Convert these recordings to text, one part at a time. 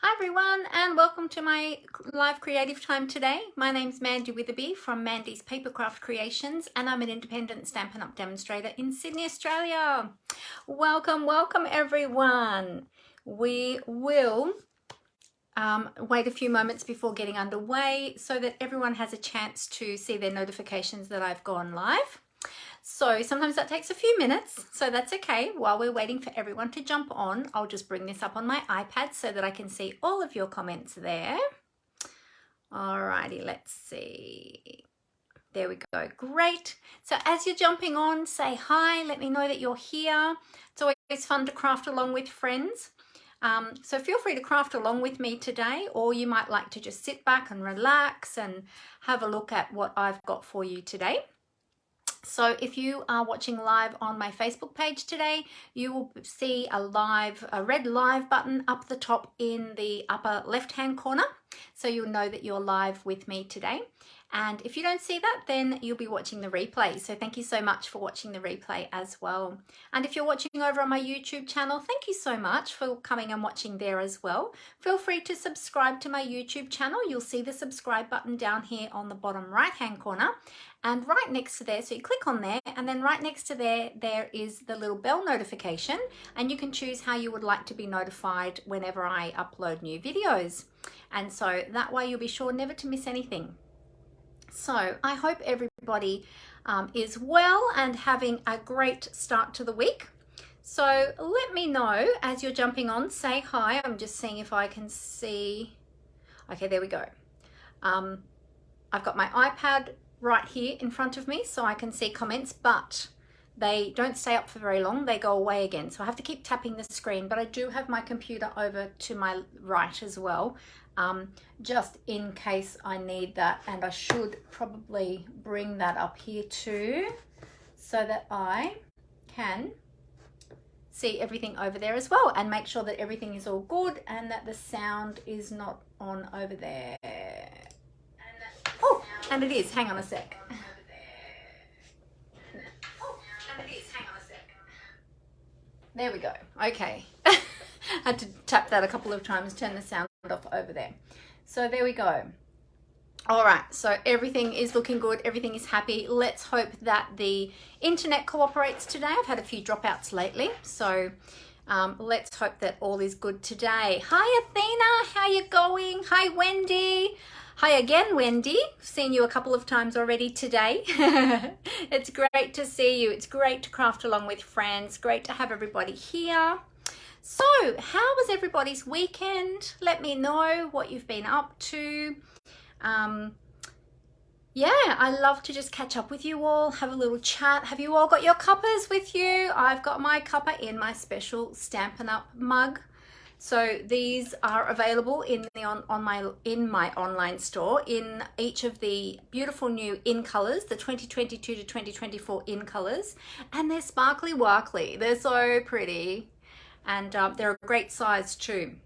Hi everyone, and welcome to my live creative time today. My name's Mandy Witherby from Mandy's Papercraft Creations, and I'm an independent Stampin' Up! Demonstrator in Sydney, Australia. Welcome everyone. We will wait a few moments before getting underway so that everyone has a chance to see their notifications that I've gone live. So sometimes that takes a few minutes, so that's okay. While we're waiting for everyone to jump on, I'll just bring this up on my iPad so that I can see all of your comments there. Alrighty, let's see. There we go, great. So as you're jumping on, say hi, let me know that you're here. It's always fun to craft along with friends. So feel free to craft along with me today, or you might like to just sit back and relax and have a look at what I've got for you today. So if you are watching live on my Facebook page today, you will see a red live button up the top in the upper left-hand corner. So you'll know that you're live with me today. And if you don't see that, then you'll be watching the replay. So thank you so much for watching the replay as well. And if you're watching over on my YouTube channel, thank you so much for coming and watching there as well. Feel free to subscribe to my YouTube channel. You'll see the subscribe button down here on the bottom right-hand corner. And right next to there, so you click on there, and then right next to there is the little bell notification, and you can choose how you would like to be notified whenever I upload new videos. And so that way you'll be sure never to miss anything. So I hope everybody is well and having a great start to the week. So let me know as you're jumping on, say hi. I'm just seeing if I can see. Okay, there we go. I've got my iPad right here in front of me so I can see comments, but they don't stay up for very long. They go away again. So I have to keep tapping the screen, but I do have my computer over to my right as well, just in case I need that. And I should probably bring that up here too so that I can see everything over there as well and make sure that everything is all good and that the sound is not on over there. Oh, and it is. Hang on a sec. There we go. Okay. I had to tap that a couple of times, turn the sound off over there. So there we go. All right, so everything is looking good. Everything is happy. Let's hope that the internet cooperates today. I've had a few dropouts lately, so let's hope that all is good today. Hi, Athena. How you going? Hi, Wendy. Hi again, Wendy. I've seen you a couple of times already today. It's great to see you. It's great to craft along with friends. Great to have everybody here. So, how was everybody's weekend? Let me know what you've been up to. Yeah, I love to just catch up with you all, have a little chat. Have you all got your cuppers with you? I've got my cuppa in my special Stampin' Up! Mug. So these are available in my online store in each of the beautiful new in colors, the 2022 to 2024 in colors, and they're sparkly warkly. They're so pretty, and they're a great size too.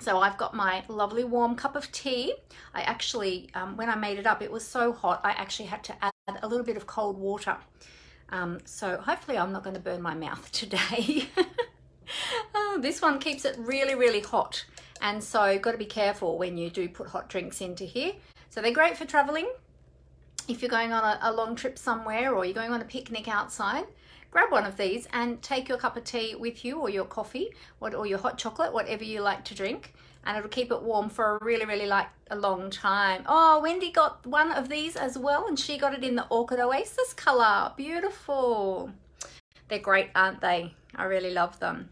So I've got my lovely warm cup of tea. I actually, when I made it up, it was so hot, I actually had to add a little bit of cold water. So hopefully I'm not going to burn my mouth today. Oh, this one keeps it really, really hot. And so you've got to be careful when you do put hot drinks into here. So they're great for traveling. If you're going on a long trip somewhere or you're going on a picnic outside, grab one of these and take your cup of tea with you, or your coffee, or your hot chocolate, whatever you like to drink, and it'll keep it warm for a really, really a long time. Oh, Wendy got one of these as well, and she got it in the Orchid Oasis color. Beautiful. They're great, aren't they? I really love them.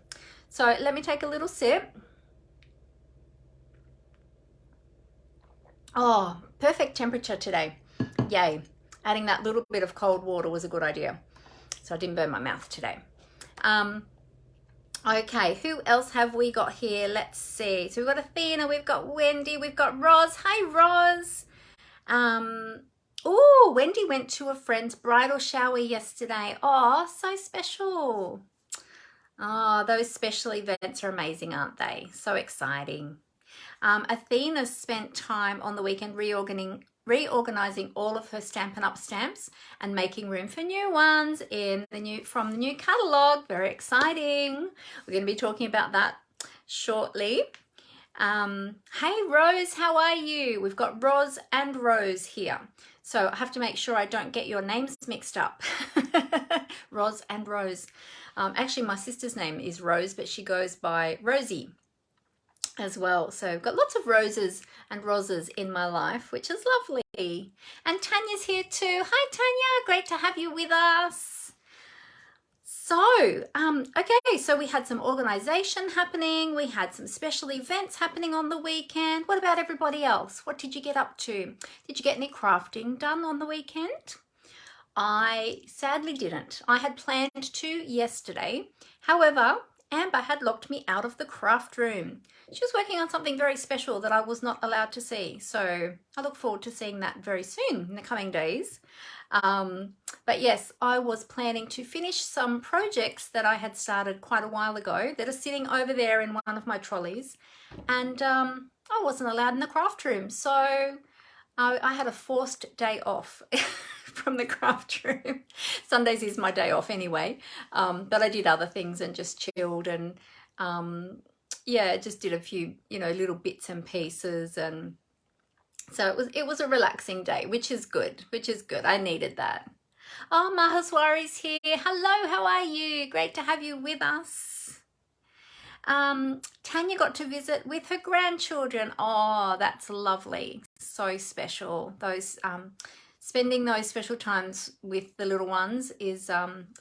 So let me take a little sip. Oh, perfect temperature today. Yay. Adding that little bit of cold water was a good idea. So I didn't burn my mouth today. Okay, who else have we got here? Let's see. So we've got Athena, we've got Wendy, we've got Roz. Hi, Roz. Oh, Wendy went to a friend's bridal shower yesterday. Oh, so special. Oh, those special events are amazing, aren't they? So exciting. Athena spent time on the weekend reorganizing all of her Stampin' Up! Stamps and making room for new ones from the new catalogue. Very exciting. We're going to be talking about that shortly. Hey Rose, how are you? We've got Roz and Rose here. So I have to make sure I don't get your names mixed up. Roz and Rose. Actually, my sister's name is Rose, but she goes by Rosie as well. So I've got lots of Roses and Roses in my life, which is lovely. And Tanya's here too. Hi Tanya, great to have you with us. So, okay, so we had some organisation happening. We had some special events happening on the weekend. What about everybody else? What did you get up to? Did you get any crafting done on the weekend? I sadly didn't. I had planned to yesterday. However, Amber had locked me out of the craft room. She was working on something very special that I was not allowed to see. So I look forward to seeing that very soon in the coming days. But yes, I was planning to finish some projects that I had started quite a while ago that are sitting over there in one of my trolleys, and I wasn't allowed in the craft room, so I had a forced day off from the craft room. Sundays is my day off anyway, but I did other things and just chilled and yeah, just did a few, you know, little bits and pieces, and so it was a relaxing day, which is good, I needed that. Oh, Mahaswari's here. Hello, how are you? Great to have you with us. Tanya got to visit with her grandchildren. Oh, that's lovely. So special. Those spending those special times with the little ones is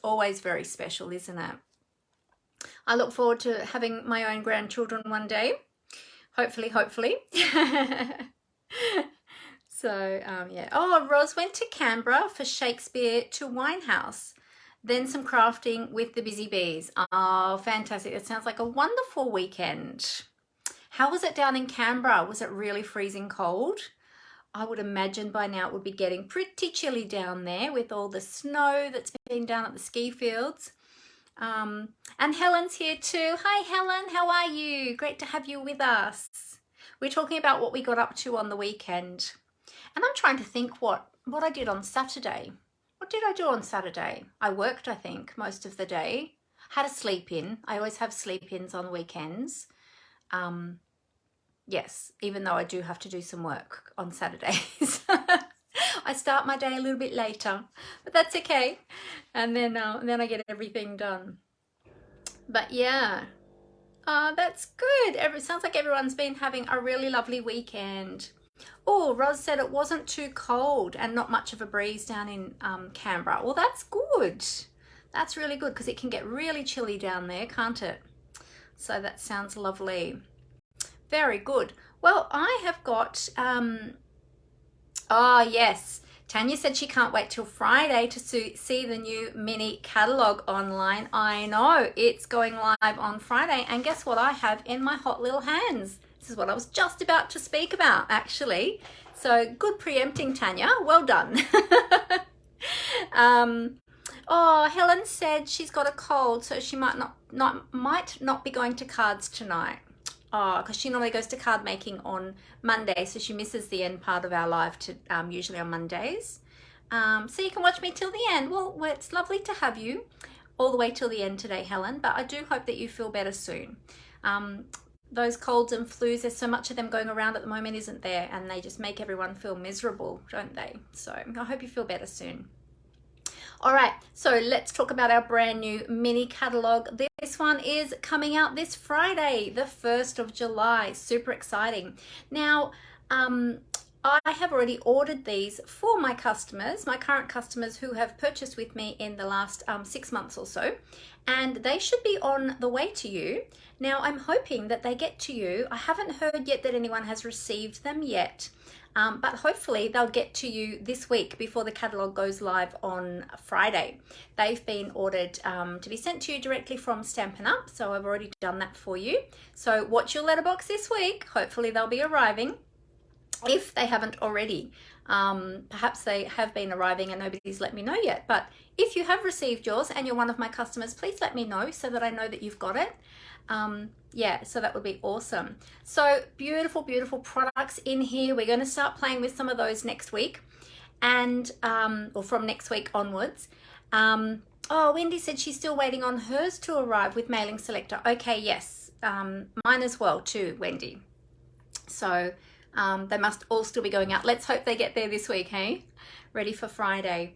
always very special, isn't it? I look forward to having my own grandchildren one day. Hopefully. So, yeah. Oh, Roz went to Canberra for Shakespeare to Winehouse. Then some crafting with the Busy Bees. Oh, fantastic. It sounds like a wonderful weekend. How was it down in Canberra? Was it really freezing cold? I would imagine by now it would be getting pretty chilly down there with all the snow that's been down at the ski fields. And Helen's here too. Hi, Helen. How are you? Great to have you with us. We're talking about what we got up to on the weekend. And I'm trying to think what I did on Saturday. What did I do on Saturday? I worked, I think, most of the day. Had a sleep in. I always have sleep ins on weekends. Yes, even though I do have to do some work on Saturdays. I start my day a little bit later, but that's okay. And then I get everything done. But yeah, that's good. Sounds like everyone's been having a really lovely weekend. Oh, Roz said it wasn't too cold and not much of a breeze down in Canberra. Well, that's good. That's really good because it can get really chilly down there, can't it? So that sounds lovely. Very good. Well, I have got, oh yes, Tanya said she can't wait till Friday to see the new mini catalogue online. I know, it's going live on Friday, and guess what I have in my hot little hands? This is what I was just about to speak about, actually. So good preempting, Tanya. Well done. Oh, Helen said she's got a cold, so she might not be going to cards tonight. Oh, because she normally goes to card making on Monday, so she misses the end part of our live usually on Mondays. So you can watch me till the end. Well, it's lovely to have you all the way till the end today, Helen, but I do hope that you feel better soon. Those colds and flus, there's so much of them going around at the moment, isn't there? And they just make everyone feel miserable, don't they? So I hope you feel better soon. All right, so let's talk about our brand new mini catalogue. This one is coming out this Friday, the 1st of July. Super exciting. Now, I have already ordered these for my customers, my current customers who have purchased with me in the last 6 months or so, and they should be on the way to you. Now, I'm hoping that they get to you. I haven't heard yet that anyone has received them yet. But hopefully they'll get to you this week before the catalogue goes live on Friday. They've been ordered to be sent to you directly from Stampin' Up, so I've already done that for you. So watch your letterbox this week. Hopefully they'll be arriving if they haven't already. Perhaps they have been arriving and nobody's let me know yet. But if you have received yours and you're one of my customers, please let me know so that I know that you've got it. Yeah, so that would be awesome. So beautiful, beautiful products in here. We're going to start playing with some of those next week, and or from next week onwards. Oh, Wendy said she's still waiting on hers to arrive with Mailing Selector. Okay, yes, mine as well too, Wendy. So they must all still be going out. Let's hope they get there this week, hey? Ready for Friday.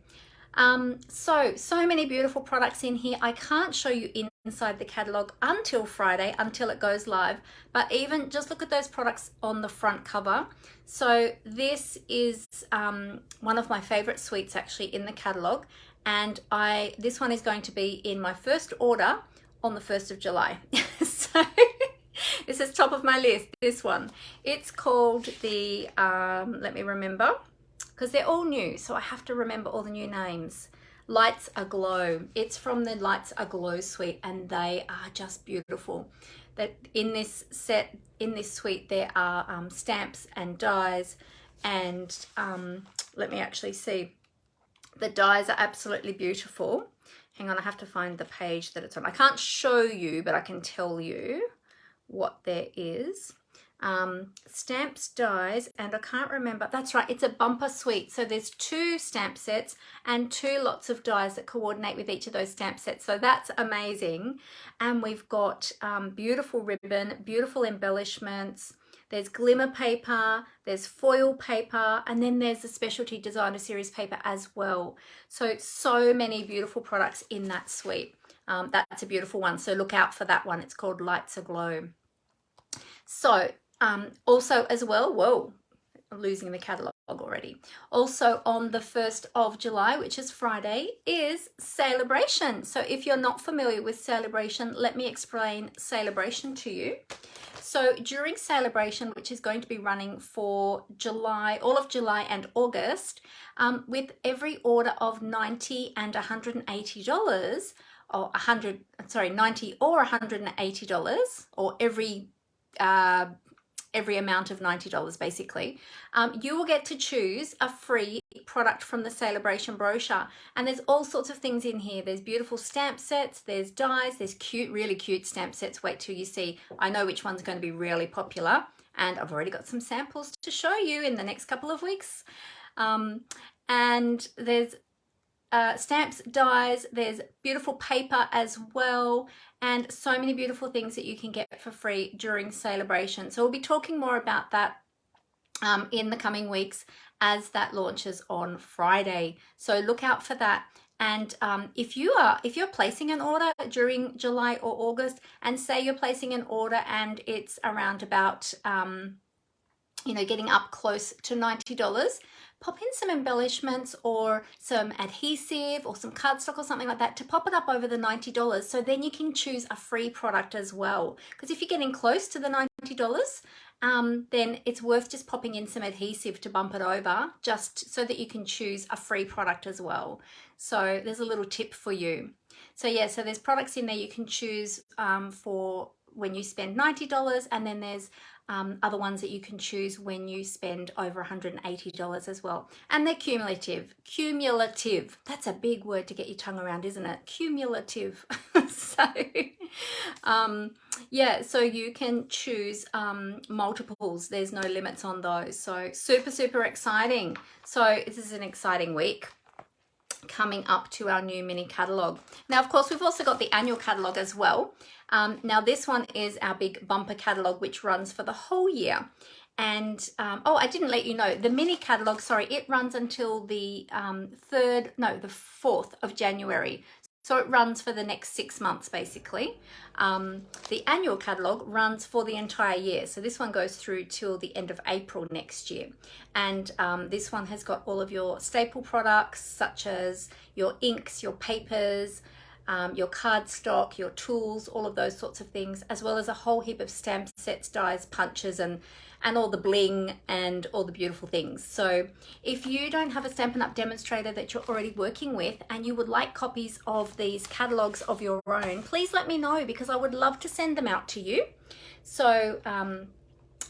So many beautiful products in here. I can't show you inside the catalog until Friday, until it goes live, but even just look at those products on the front cover. So this is one of my favorite suites actually in the catalog, and this one is going to be in my first order on the 1st of July. So this is top of my list, this one. It's called the, let me remember, because they're all new, so I have to remember all the new names. Lights Aglow. It's from the Lights Aglow suite, and they are just beautiful. That in this set, in this suite, there are stamps and dies, and let me actually see. The dies are absolutely beautiful. Hang on, I have to find the page that it's on. I can't show you, but I can tell you what there is. Stamps, dies, and I can't remember. That's right, it's a bumper suite. So there's 2 stamp sets and 2 lots of dies that coordinate with each of those stamp sets. So that's amazing. And we've got beautiful ribbon, beautiful embellishments. There's glimmer paper, there's foil paper, and then there's the specialty designer series paper as well. So many beautiful products in that suite. That's a beautiful one. So look out for that one. It's called Lights Aglow. So also as well, whoa, I'm losing the catalogue already. Also on the 1st of July, which is Friday, is Celebration. So if you're not familiar with Celebration, let me explain Celebration to you. So during Celebration, which is going to be running for July, all of July and August, with every order of $90 and $180, or $90 or $180, or every amount of $90 basically, you will get to choose a free product from the Celebration brochure. And there's all sorts of things in here. There's beautiful stamp sets, there's dies, there's really cute stamp sets. Wait till you see. I know which one's going to be really popular, and I've already got some samples to show you in the next couple of weeks. And there's stamps, dies, there's beautiful paper as well, and so many beautiful things that you can get for free during Celebration. So we'll be talking more about that in the coming weeks as that launches on Friday. So look out for that. And if you're placing an order during July or August, and say you're placing an order and it's around about getting up close to $90, pop in some embellishments or some adhesive or some cardstock or something like that to pop it up over the $90. So then you can choose a free product as well. Because if you're getting close to the $90, then it's worth just popping in some adhesive to bump it over, just so that you can choose a free product as well. So there's a little tip for you. So yeah, so there's products in there you can choose for when you spend $90, and then there's other ones that you can choose when you spend over $180 as well. And they're cumulative. Cumulative. That's a big word to get your tongue around, isn't it? Cumulative. Yeah, so you can choose multiples. There's no limits on those. So super exciting. So this is an exciting week coming up to our new mini catalogue. Now, of course, we've also got the annual catalogue as well. Now, this one is our big bumper catalogue, which runs for the whole year. And, oh, I didn't let you know, the mini catalogue, sorry, it runs until the 4th of January. So it runs for the next 6 months, basically. The annual catalogue runs for the entire year. So this one goes through till the end of April next year. And this one has got all of your staple products, such as your inks, your papers, your cardstock, your tools, all of those sorts of things, as well as a whole heap of stamp sets, dies, punches, and all the bling and all the beautiful things. So if you don't have a Stampin' Up! Demonstrator that you're already working with and you would like copies of these catalogs of your own, please let me know, because I would love to send them out to you. So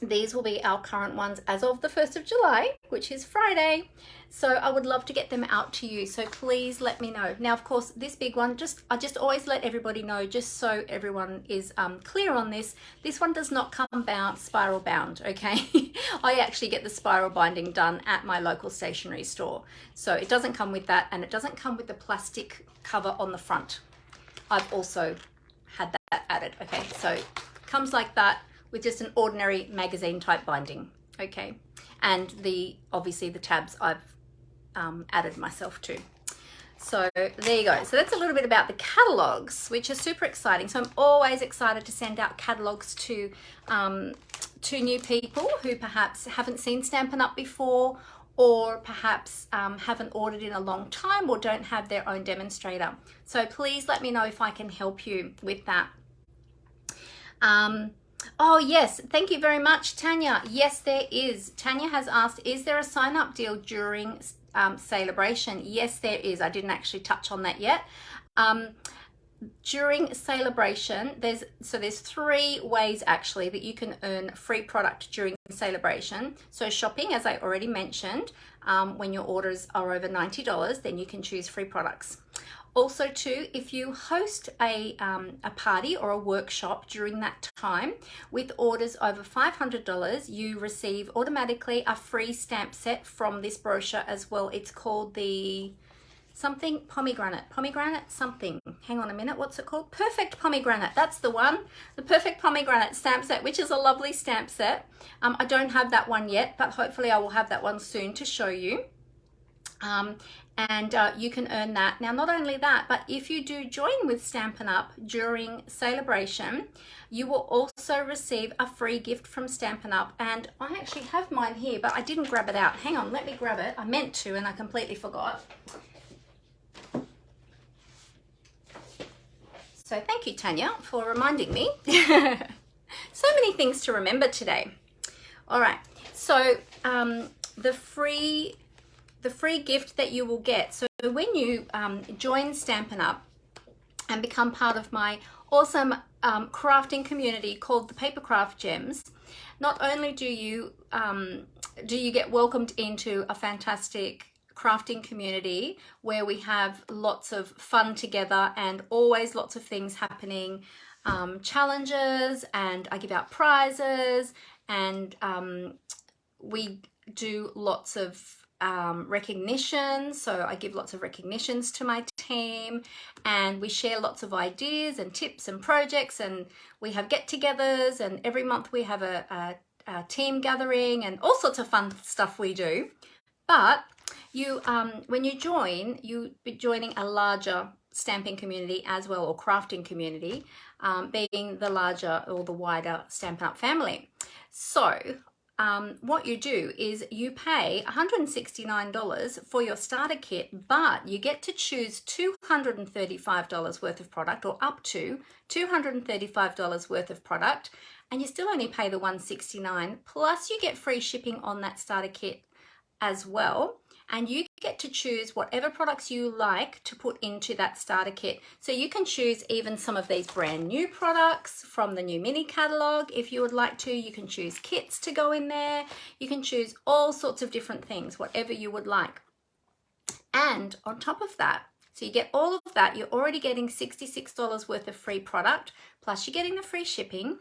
these will be our current ones as of the 1st of July, which is Friday. So I would love to get them out to you. So please let me know. Now, of course, this big one, I just always let everybody know, just so everyone is clear on this. This one does not come spiral bound, okay? I actually get the spiral binding done at my local stationery store. So it doesn't come with that, and it doesn't come with the plastic cover on the front. I've also had that added, okay? So it comes like that, with just an ordinary magazine type binding. Okay, and obviously the tabs I've added myself to. So there you go. So that's a little bit about the catalogs, which are super exciting. So I'm always excited to send out catalogs to new people who perhaps haven't seen Stampin' Up before, or perhaps haven't ordered in a long time, or don't have their own demonstrator. So please let me know if I can help you with that. Oh yes, thank you very much, Tanya. Yes, there is. Tanya has asked, is there a sign-up deal during celebration? Yes, there is. I didn't actually touch on that yet. During celebration, there's 3 ways actually that you can earn free product during celebration. So shopping, as I already mentioned, when your orders are over $90, then you can choose free products. Also too, if you host a party or a workshop during that time with orders over $500, you receive automatically a free stamp set from this brochure as well. It's called the something pomegranate something. Hang on a minute, what's it called? Perfect Pomegranate, that's the one. The Perfect Pomegranate stamp set, which is a lovely stamp set. I don't have that one yet, but hopefully I will have that one soon to show you. And you can earn that. Now, not only that, but if you do join with Stampin' Up during celebration, you will also receive a free gift from Stampin' Up. And I actually have mine here, but I didn't grab it out. Hang on, let me grab it. I meant to, and I completely forgot. So thank you, Tanya, for reminding me. So many things to remember today. All right, so the free gift that you will get. So when you join Stampin' Up and become part of my awesome crafting community called the Paper Craft Gems, not only do you get welcomed into a fantastic crafting community where we have lots of fun together and always lots of things happening, challenges, and I give out prizes, and we do lots of recognition. So I give lots of recognitions to my team, and we share lots of ideas and tips and projects, and we have get-togethers, and every month we have a team gathering and all sorts of fun stuff we do. But you when you join, you'll be joining a larger stamping community as well, or crafting community, being the larger or the wider Stampin' Up family. So what you do is you pay $169 for your starter kit, but you get to choose $235 worth of product, or up to $235 worth of product, and you still only pay the $169, plus you get free shipping on that starter kit as well. And you get to choose whatever products you like to put into that starter kit. So you can choose even some of these brand new products from the new mini catalog if you would like to. You can choose kits to go in there. You can choose all sorts of different things, whatever you would like. And on top of that, so you get all of that, you're already getting $66 worth of free product, plus you're getting the free shipping.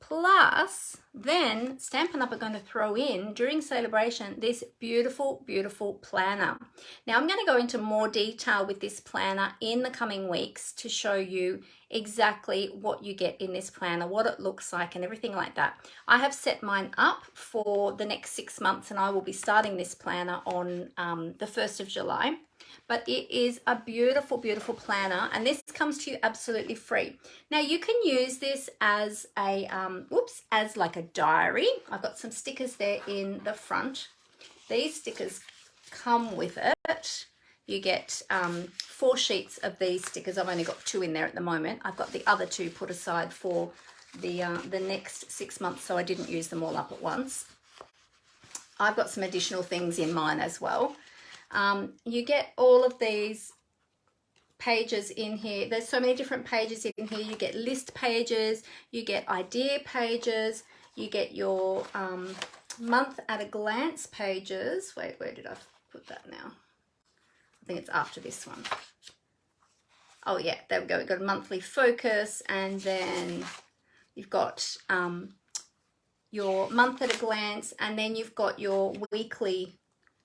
Plus, then Stampin' Up are going to throw in, during celebration, this beautiful, beautiful planner. Now, I'm going to go into more detail with this planner in the coming weeks to show you exactly what you get in this planner, what it looks like, and everything like that. I have set mine up for the next 6 months, and I will be starting this planner on the 1st of July. But it is a beautiful, beautiful planner, and this comes to you absolutely free. Now you can use this as a, as like a diary. I've got some stickers there in the front. These stickers come with it. You get 4 sheets of these stickers. I've only got 2 in there at the moment. I've got the other 2 put aside for the next 6 months, so I didn't use them all up at once. I've got some additional things in mine as well. You get all of these pages in here. There's so many different pages in here. You get list pages, you get idea pages, you get your month at a glance pages. Wait, where did I put that now? I think it's after this one. Oh yeah, there we go. We've got a monthly focus, and then you've got your month at a glance, and then you've got your weekly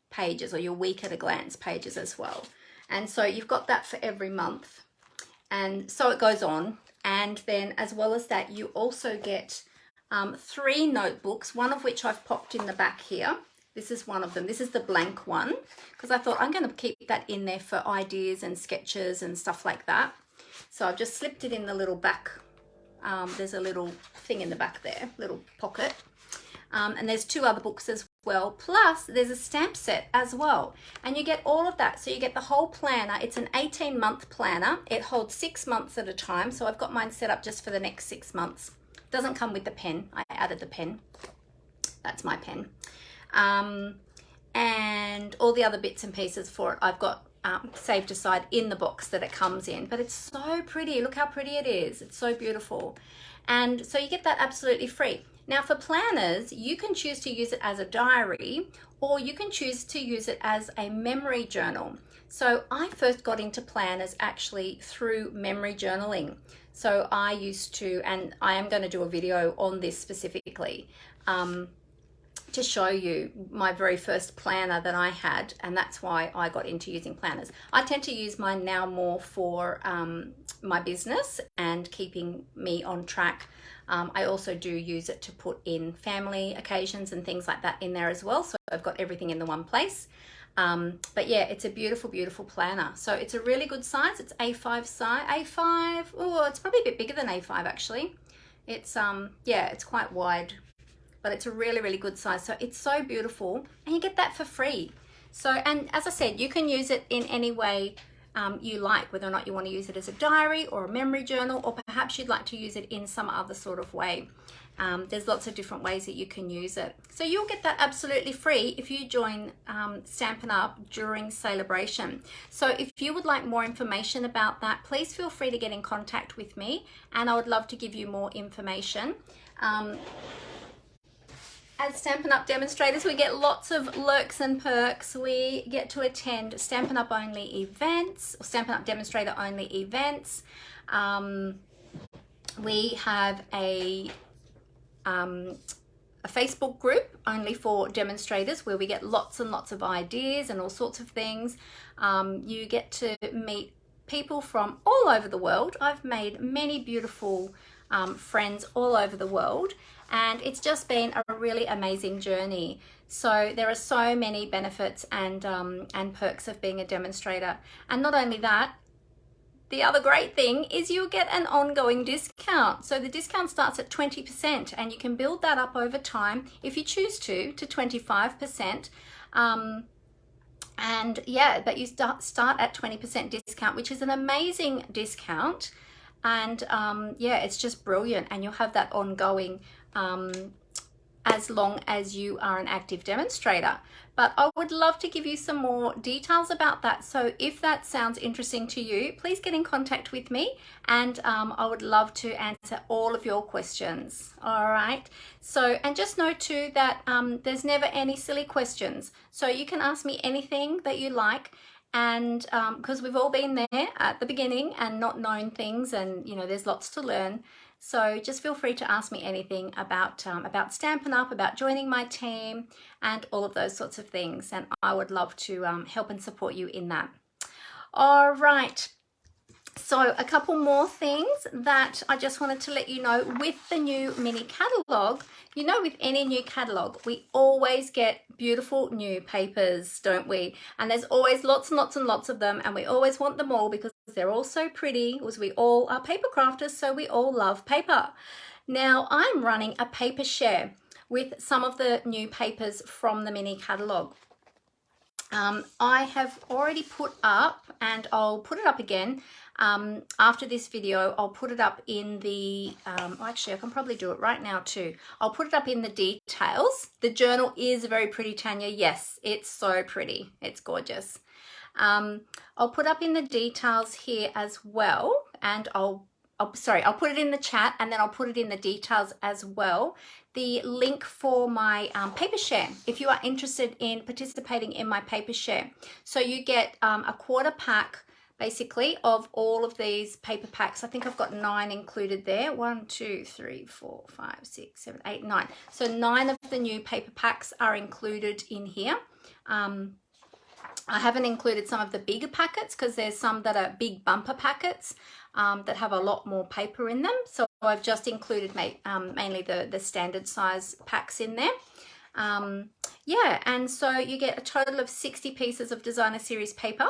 pages, or your week at a glance pages as well. And so you've got that for every month, and so it goes on. And then as well as that, you also get 3 notebooks, one of which I've popped in the back here. This is one of them. This is the blank one because I thought I'm going to keep that in there for ideas and sketches and stuff like that. So I've just slipped it in the little back. There's a little thing in the back there, little pocket. And there's 2 other books as well. Plus there's a stamp set as well. And you get all of that. So you get the whole planner. It's an 18-month planner. It holds 6 months at a time. So I've got mine set up just for the next 6 months. Doesn't come with the pen. I added the pen. That's my pen. And all the other bits and pieces for it I've got saved aside in the box that it comes in. But it's so pretty. Look how pretty it is. It's so beautiful. And so you get that absolutely free. Now for planners, you can choose to use it as a diary, or you can choose to use it as a memory journal. So I first got into planners actually through memory journaling. So I used to, and I am going to do a video on this specifically, to show you my very first planner that I had, and that's why I got into using planners. I tend to use mine now more for my business and keeping me on track. I also do use it to put in family occasions and things like that in there as well, so I've got everything in the one place. But yeah, it's a beautiful, beautiful planner. So it's a really good size. It's A5 size. A5, oh, it's probably a bit bigger than A5 actually. It's yeah, it's quite wide, but it's a really, really good size. So it's so beautiful, and you get that for free. So, and as I said, you can use it in any way you like, whether or not you want to use it as a diary or a memory journal, or perhaps you'd like to use it in some other sort of way. There's lots of different ways that you can use it. So you'll get that absolutely free if you join Stampin' Up during Celebration. So if you would like more information about that, please feel free to get in contact with me, and I would love to give you more information. As Stampin' Up demonstrators, we get lots of lurks and perks. We get to attend Stampin' Up only events, or Stampin' Up demonstrator only events. We have a Facebook group only for demonstrators where we get lots and lots of ideas and all sorts of things. You get to meet people from all over the world. I've made many beautiful friends all over the world, and it's just been a really amazing journey. So there are so many benefits and perks of being a demonstrator. And not only that, the other great thing is you'll get an ongoing discount. So the discount starts at 20%, and you can build that up over time if you choose to 25%. And yeah, but you start at 20% discount, which is an amazing discount. And yeah, it's just brilliant, and you'll have that ongoing as long as you are an active demonstrator. But I would love to give you some more details about that. So if that sounds interesting to you, please get in contact with me, and I would love to answer all of your questions. All right. So, and just know too that there's never any silly questions. So you can ask me anything that you like. And because we've all been there at the beginning and not known things, and you know, there's lots to learn. So just feel free to ask me anything about Stampin' Up, about joining my team, and all of those sorts of things. And I would love to help and support you in that. All right. So a couple more things that I just wanted to let you know with the new mini catalogue. You know, with any new catalogue, we always get beautiful new papers, don't we? And there's always lots and lots and lots of them, and we always want them all because they're all so pretty, because we all are paper crafters, so we all love paper. Now, I'm running a paper share with some of the new papers from the mini catalogue. I have already put up, and I'll put it up again after this video. I'll put it up in the, actually I can probably do it right now too. I'll put it up in the details. The journal is very pretty, Tanya. Yes, it's so pretty. It's gorgeous. I'll put up in the details here as well, and I'll put it in the chat, and then I'll put it in the details as well. The link for my paper share, if you are interested in participating in my paper share. So you get a quarter pack basically of all of these paper packs. I think I've got 9 included there. 1, 2, 3, 4, 5, 6, 7, 8, 9. So 9 of the new paper packs are included in here. I haven't included some of the bigger packets because there's some that are big bumper packets that have a lot more paper in them. So I've just included mainly the standard size packs in there. Yeah, and so you get a total of 60 pieces of designer series paper.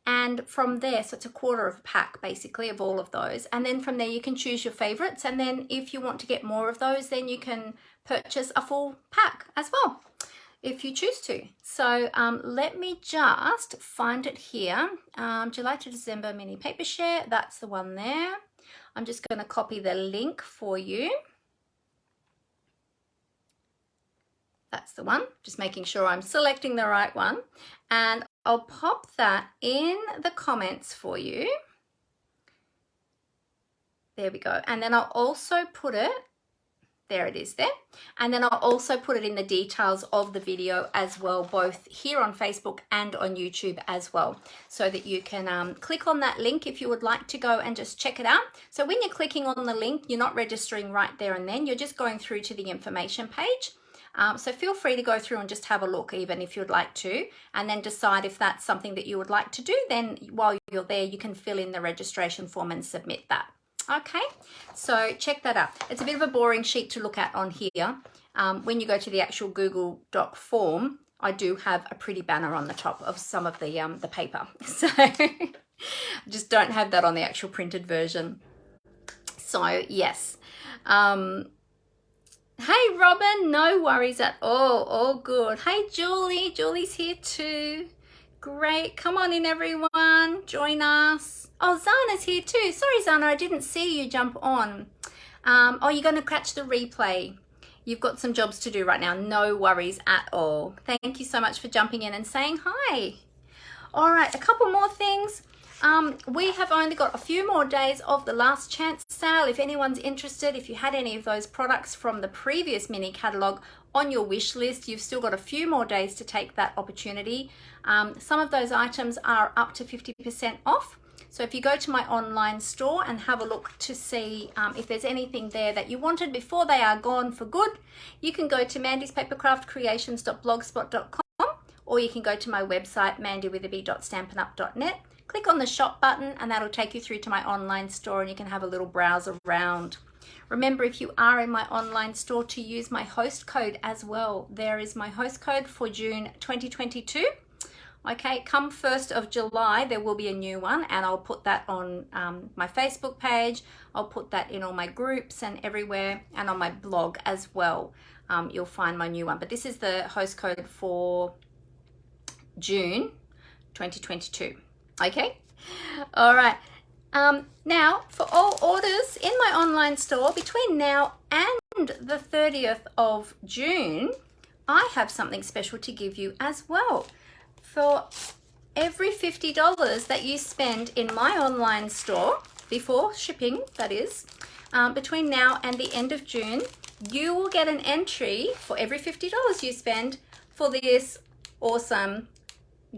And from there, so it's a quarter of a pack basically of all of those. And then from there you can choose your favorites. And then if you want to get more of those, then you can purchase a full pack as well, if you choose to. So let me just find it here. July to December mini paper share, that's the one there. I'm just going to copy the link for you. That's the one, just making sure I'm selecting the right one. And I'll pop that in the comments for you. There we go. And then I'll also put it, there it is there. And then I'll also put it in the details of the video as well, both here on Facebook and on YouTube as well, so that you can click on that link if you would like to go and just check it out. So when you're clicking on the link, you're not registering right there and then, you're just going through to the information page. So feel free to go through and just have a look even if you'd like to, and then decide if that's something that you would like to do. Then while you're there, you can fill in the registration form and submit that. Okay, so check that out. It's a bit of a boring sheet to look at on here. When you go to the actual Google Doc form, I do have a pretty banner on the top of some of the paper. So just don't have that on the actual printed version. So yes. Hey Robin, no worries at all good. Hey Julie, Julie's here too. Great, come on in everyone, join us. Oh, Zana's here too. Sorry Zana, I didn't see you jump on. Oh, you're gonna catch the replay. You've got some jobs to do right now, no worries at all. Thank you so much for jumping in and saying hi. All right, a couple more things. We have only got a few more days of the last chance sale. If anyone's interested, if you had any of those products from the previous mini catalog on your wish list, you've still got a few more days to take that opportunity. Some of those items are up to 50% off. So if you go to my online store and have a look to see if there's anything there that you wanted before they are gone for good, you can go to mandyspapercraftcreations.blogspot.com, or you can go to my website mandywitherby.stampinup.net. Click on the shop button and that'll take you through to my online store, and you can have a little browse around. Remember, if you are in my online store, to use my host code as well. There is my host code for June 2022. Okay, come 1st of July, there will be a new one, and I'll put that on my Facebook page. I'll put that in all my groups and everywhere, and on my blog as well. You'll find my new one. But this is the host code for June 2022. Okay, all right. Now, for all orders in my online store between now and the 30th of June, I have something special to give you as well. For every $50 that you spend in my online store, before shipping, that is, between now and the end of June, you will get an entry for every $50 you spend for this awesome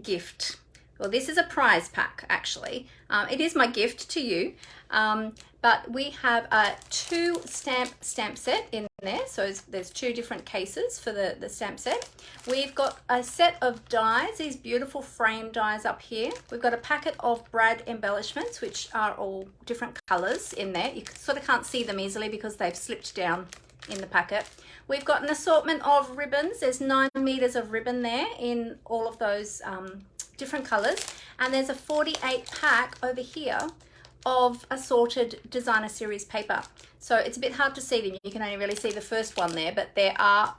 gift. Well, this is a prize pack, actually. It is my gift to you, but we have a 2 stamp set in there. So there's 2 different cases for the stamp set. We've got a set of dies, these beautiful frame dies up here. We've got a packet of brad embellishments, which are all different colors in there. You sort of can't see them easily because they've slipped down in the packet. We've got an assortment of ribbons. There's 9 meters of ribbon there in all of those different colors, and there's a 48 pack over here of assorted designer series paper. So it's a bit hard to see them, you can only really see the first one there, but there are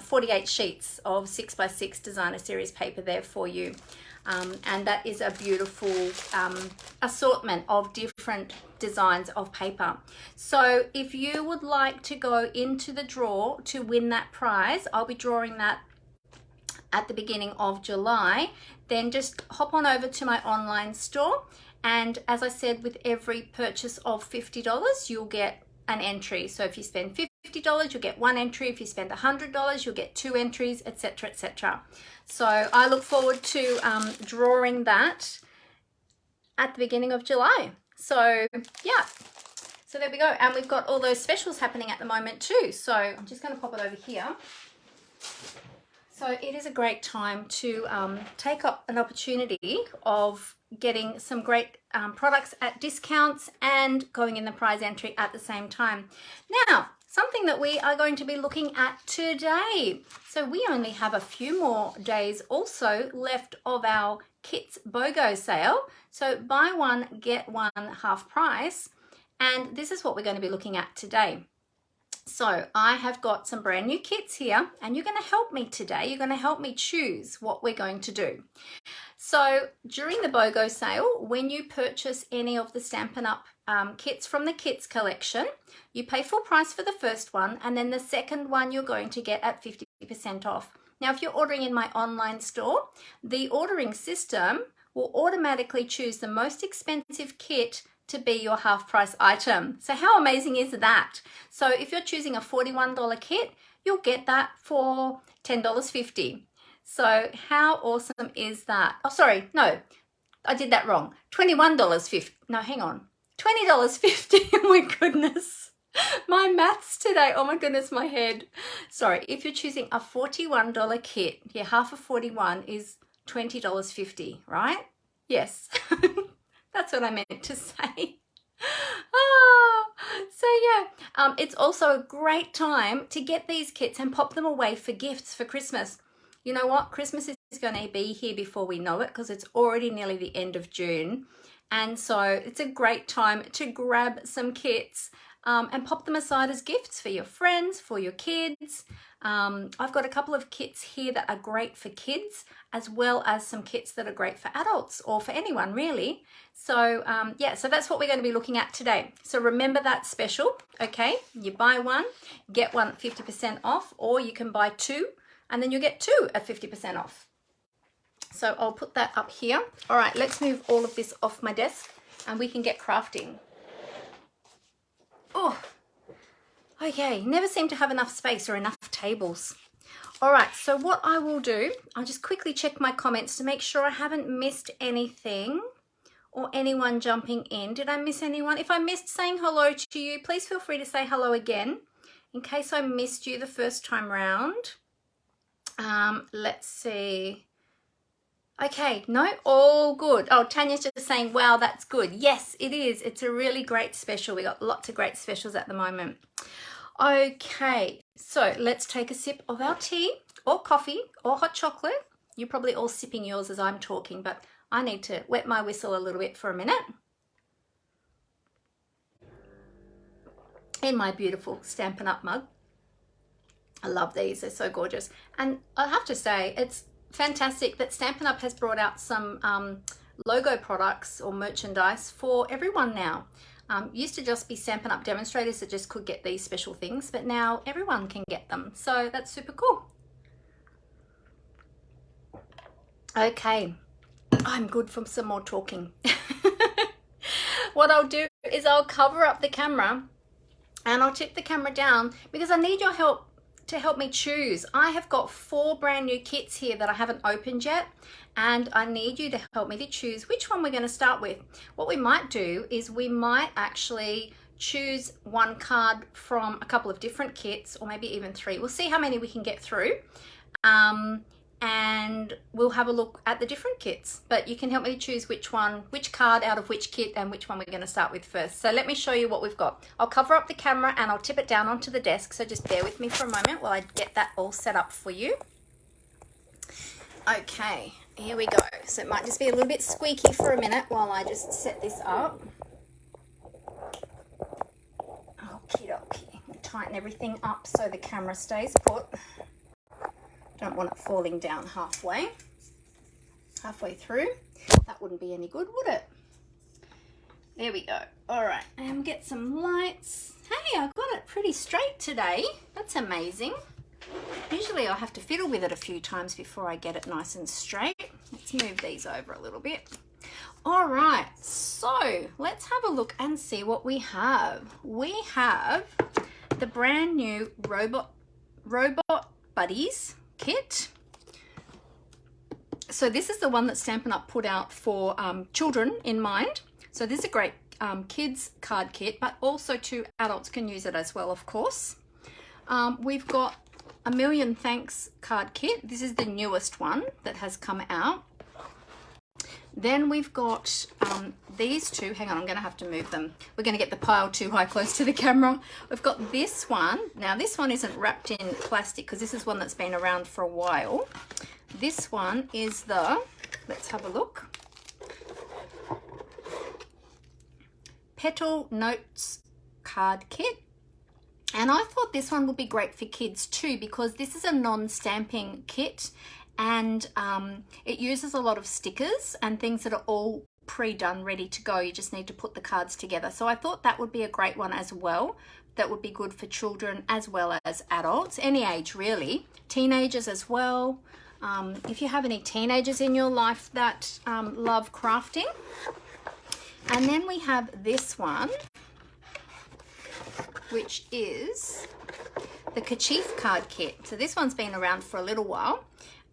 48 sheets of 6x6 designer series paper there for you, and that is a beautiful assortment of different designs of paper. So if you would like to go into the draw to win that prize, I'll be drawing that at the beginning of July. Then just hop on over to my online store, and as I said, with every purchase of $50 you'll get an entry. So if you spend $50 you'll get 1 entry, if you spend $100 you'll get 2 entries, etc, etc. So I look forward to drawing that at the beginning of July. So yeah, so there we go, and we've got all those specials happening at the moment too. So I'm just going to pop it over here So it is a great time to take up an opportunity of getting some great products at discounts and going in the prize entry at the same time. Now, something that we are going to be looking at today. So we only have a few more days also left of our Kits BOGO sale. So buy one, get one half price. And this is what we're going to be looking at today. So I have got some brand new kits here, and you're going to help me today. You're going to help me choose what we're going to do. So during the BOGO sale, when you purchase any of the Stampin' Up kits from the Kits collection, you pay full price for the first one, and then the second one you're going to get at 50% off. Now, if you're ordering in my online store, the ordering system will automatically choose the most expensive kit to be your half price item. So how amazing is that? So if you're choosing a $41 kit, you'll get that for $10.50. So how awesome is that? Oh, sorry, no, I did that wrong. $21.50. No, hang on. $20.50. Oh my goodness. My maths today. Oh my goodness, my head. Sorry, if you're choosing a $41 kit, yeah, half of 41 is $20.50, right? Yes. That's what I meant to say. So yeah, it's also a great time to get these kits and pop them away for gifts for Christmas. You know what? Christmas is going to be here before we know it, because it's already nearly the end of June. And so it's a great time to grab some kits and pop them aside as gifts for your friends, for your kids. I've got a couple of kits here that are great for kids, as well as some kits that are great for adults or for anyone really. So yeah, so that's what we're going to be looking at today. So remember that special, okay? You buy one, get one at 50% off, or you can buy two and then you get two at 50% off. So I'll put that up here. All right, let's move all of this off my desk and we can get crafting. Oh, okay, never seem to have enough space or enough tables. All right, so what I will do, I'll just quickly check my comments to make sure I haven't missed anything or anyone jumping in. Did I miss anyone? If I missed saying hello to you, please feel free to say hello again in case I missed you the first time round. Let's see. Okay, no, all good. Oh, Tanya's just saying, wow, that's good. Yes, it is. It's a really great special. We got lots of great specials at the moment. Okay, so let's take a sip of our tea or coffee or hot chocolate. You're probably all sipping yours as I'm talking, but I need to wet my whistle a little bit for a minute. In my beautiful Stampin' Up mug. I love these, they're so gorgeous. And I have to say, it's fantastic that Stampin' Up has brought out some logo products or merchandise for everyone now. Used to just be Stampin' Up demonstrators that just could get these special things, but now everyone can get them. So that's super cool. Okay, I'm good for some more talking. What I'll do is I'll cover up the camera and I'll tip the camera down because I need your help to help me choose. I have got 4 brand new kits here that I haven't opened yet, and I need you to help me to choose which one we're going to start with. What we might do is we might actually choose one card from a couple of different kits, or maybe even 3. We'll see how many we can get through, and we'll have a look at the different kits. But you can help me to choose which one, which card out of which kit, and which one we're going to start with first. So let me show you what we've got. I'll cover up the camera and I'll tip it down onto the desk, so just bear with me for a moment while I get that all set up for you. Okay, here we go. So it might just be a little bit squeaky for a minute while I just set this up. Okie dokie. Tighten everything up so the camera stays put. Don't want it falling down halfway through. That wouldn't be any good, would it? There we go. All right, and get some lights. Hey, I got it pretty straight today. That's amazing. Usually I have to fiddle with it a few times before I get it nice and straight. Let's move these over a little bit. All right, so let's have a look and see what we have. We have the brand new Robot Buddies kit. So this is the one that Stampin' Up put out for children in mind. So this is a great kids card kit, but also 2 adults can use it as well, of course. We've got a Million Thanks card kit. This is the newest one that has come out. Then we've got these two. Hang on, I'm going to have to move them. We're going to get the pile too high close to the camera. We've got this one. Now, this one isn't wrapped in plastic because this is one that's been around for a while. This one is the, let's have a look, Petal Notes card kit. And I thought this one would be great for kids too, because this is a non-stamping kit, and it uses a lot of stickers and things that are all pre-done, ready to go. You just need to put the cards together. So I thought that would be a great one as well. That would be good for children as well as adults, any age really, teenagers as well. If you have any teenagers in your life that love crafting. And then we have this one, which is the Kerchief card kit. So this one's been around for a little while.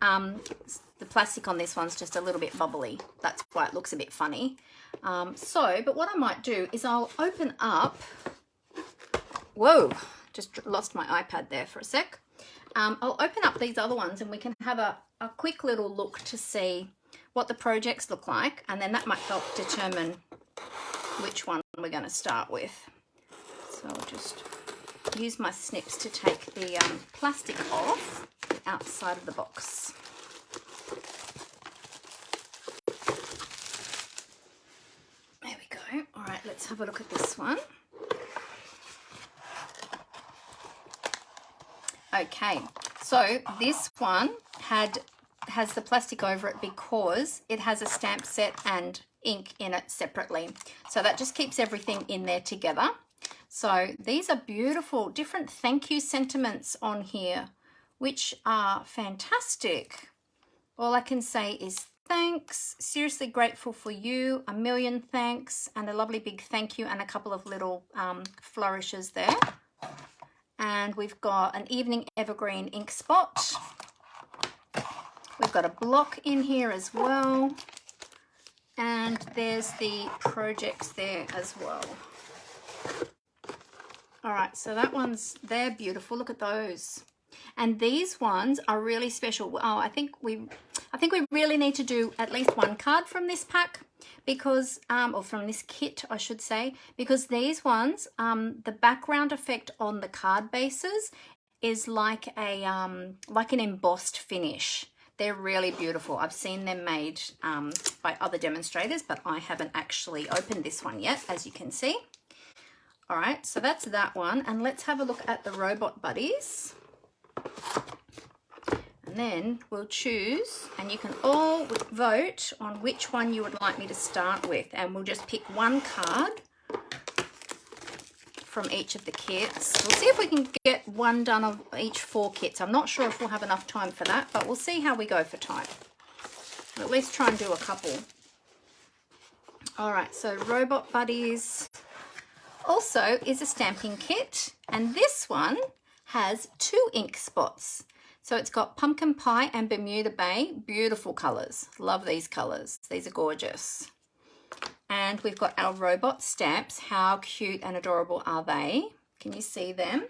The plastic on this one's just a little bit bubbly. That's why it looks a bit funny. But what I might do is I'll open up, whoa, just lost my iPad there for a sec. I'll open up these other ones and we can have a quick little look to see what the projects look like, and then that might help determine which one we're going to start with. So I'll just use my snips to take the plastic off the outside of the box. There we go. All right, let's have a look at this one. Okay, so this one has the plastic over it because it has a stamp set and ink in it separately. So that just keeps everything in there together. So these are beautiful, different thank you sentiments on here, which are fantastic. All I can say is thanks, seriously grateful for you, a million thanks, and a lovely big thank you and a couple of little flourishes there. And we've got an Evening Evergreen ink spot. We've got a block in here as well. And there's the projects there as well. All right, so they're beautiful. Look at those. And these ones are really special. Oh, I think we really need to do at least one card from this pack, because or from this kit I should say, because these ones, the background effect on the card bases is like an embossed finish. They're really beautiful. I've seen them made by other demonstrators, but I haven't actually opened this one yet, as you can see. All right, so that's that one. And let's have a look at the Robot Buddies. And then we'll choose, and you can all vote on which one you would like me to start with. And we'll just pick one card from each of the kits. We'll see if we can get one done of each 4 kits. I'm not sure if we'll have enough time for that, but we'll see how we go for time. We'll at least try and do a couple. All right, so Robot Buddies also is a stamping kit, and this one has 2 ink spots. So it's got Pumpkin Pie and Bermuda Bay, beautiful colors. Love these colors. These are gorgeous. And we've got our robot stamps. How cute and adorable are they? Can you see them?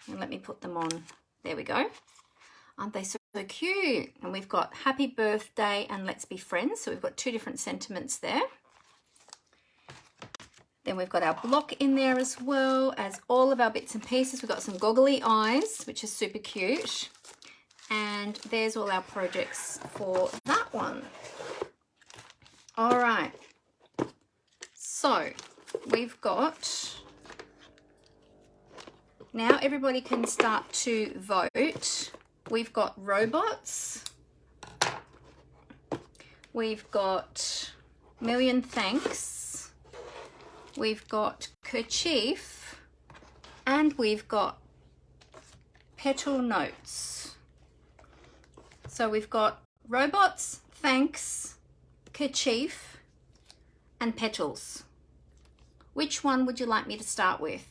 And let me put them on. There we go. Aren't they so cute? And we've got Happy Birthday and Let's Be Friends. So we've got 2 different sentiments there. Then we've got our block in there as well as all of our bits and pieces. We've got some goggly eyes, which is super cute. And there's all our projects for that one. All right. So we've got, now everybody can start to vote. We've got robots. We've got Million Thanks. We've got Kerchief. And we've got Petal Notes. So we've got robots, thanks, Kerchief, and petals. Which one would you like me to start with?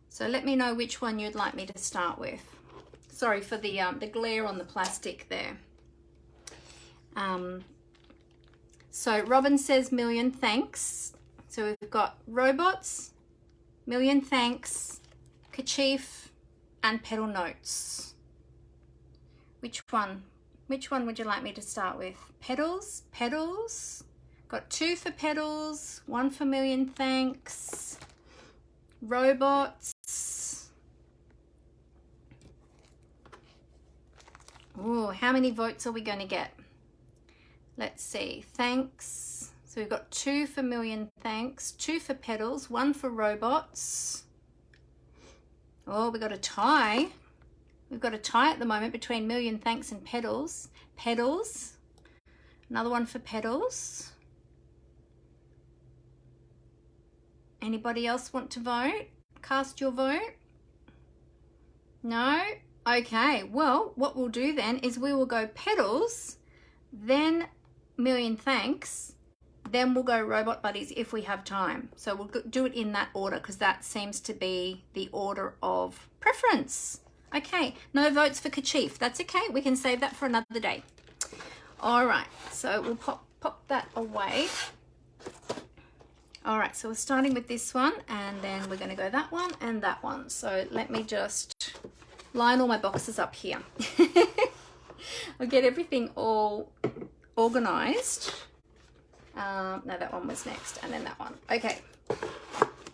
So let me know which one you'd like me to start with. Sorry for the glare on the plastic there. So Robin says Million Thanks. So we've got robots, Million Thanks, Kerchief, and petal notes. Which one would you like me to start with? Petals. Got 2 for petals, 1 for million thanks. Robots. Oh, how many votes are we going to get? Let's see. Thanks. So we've got 2 for million thanks, 2 for petals, 1 for robots. Oh, we got a tie. We've got a tie at the moment between million thanks and petals. Petals. Another one for petals. Anybody else want to vote? Cast your vote? No? Okay, well, what we'll do then is we will go petals, then million thanks, then we'll go robot buddies if we have time. So we'll do it in that order because that seems to be the order of preference. Okay, no votes for kerchief. That's okay. We can save that for another day. All right, so we'll pop that away. All right, so we're starting with this one, and then we're going to go that one and that one. So let me just line all my boxes up here. I'll get everything all organized. No, that one was next, and then that one. Okay,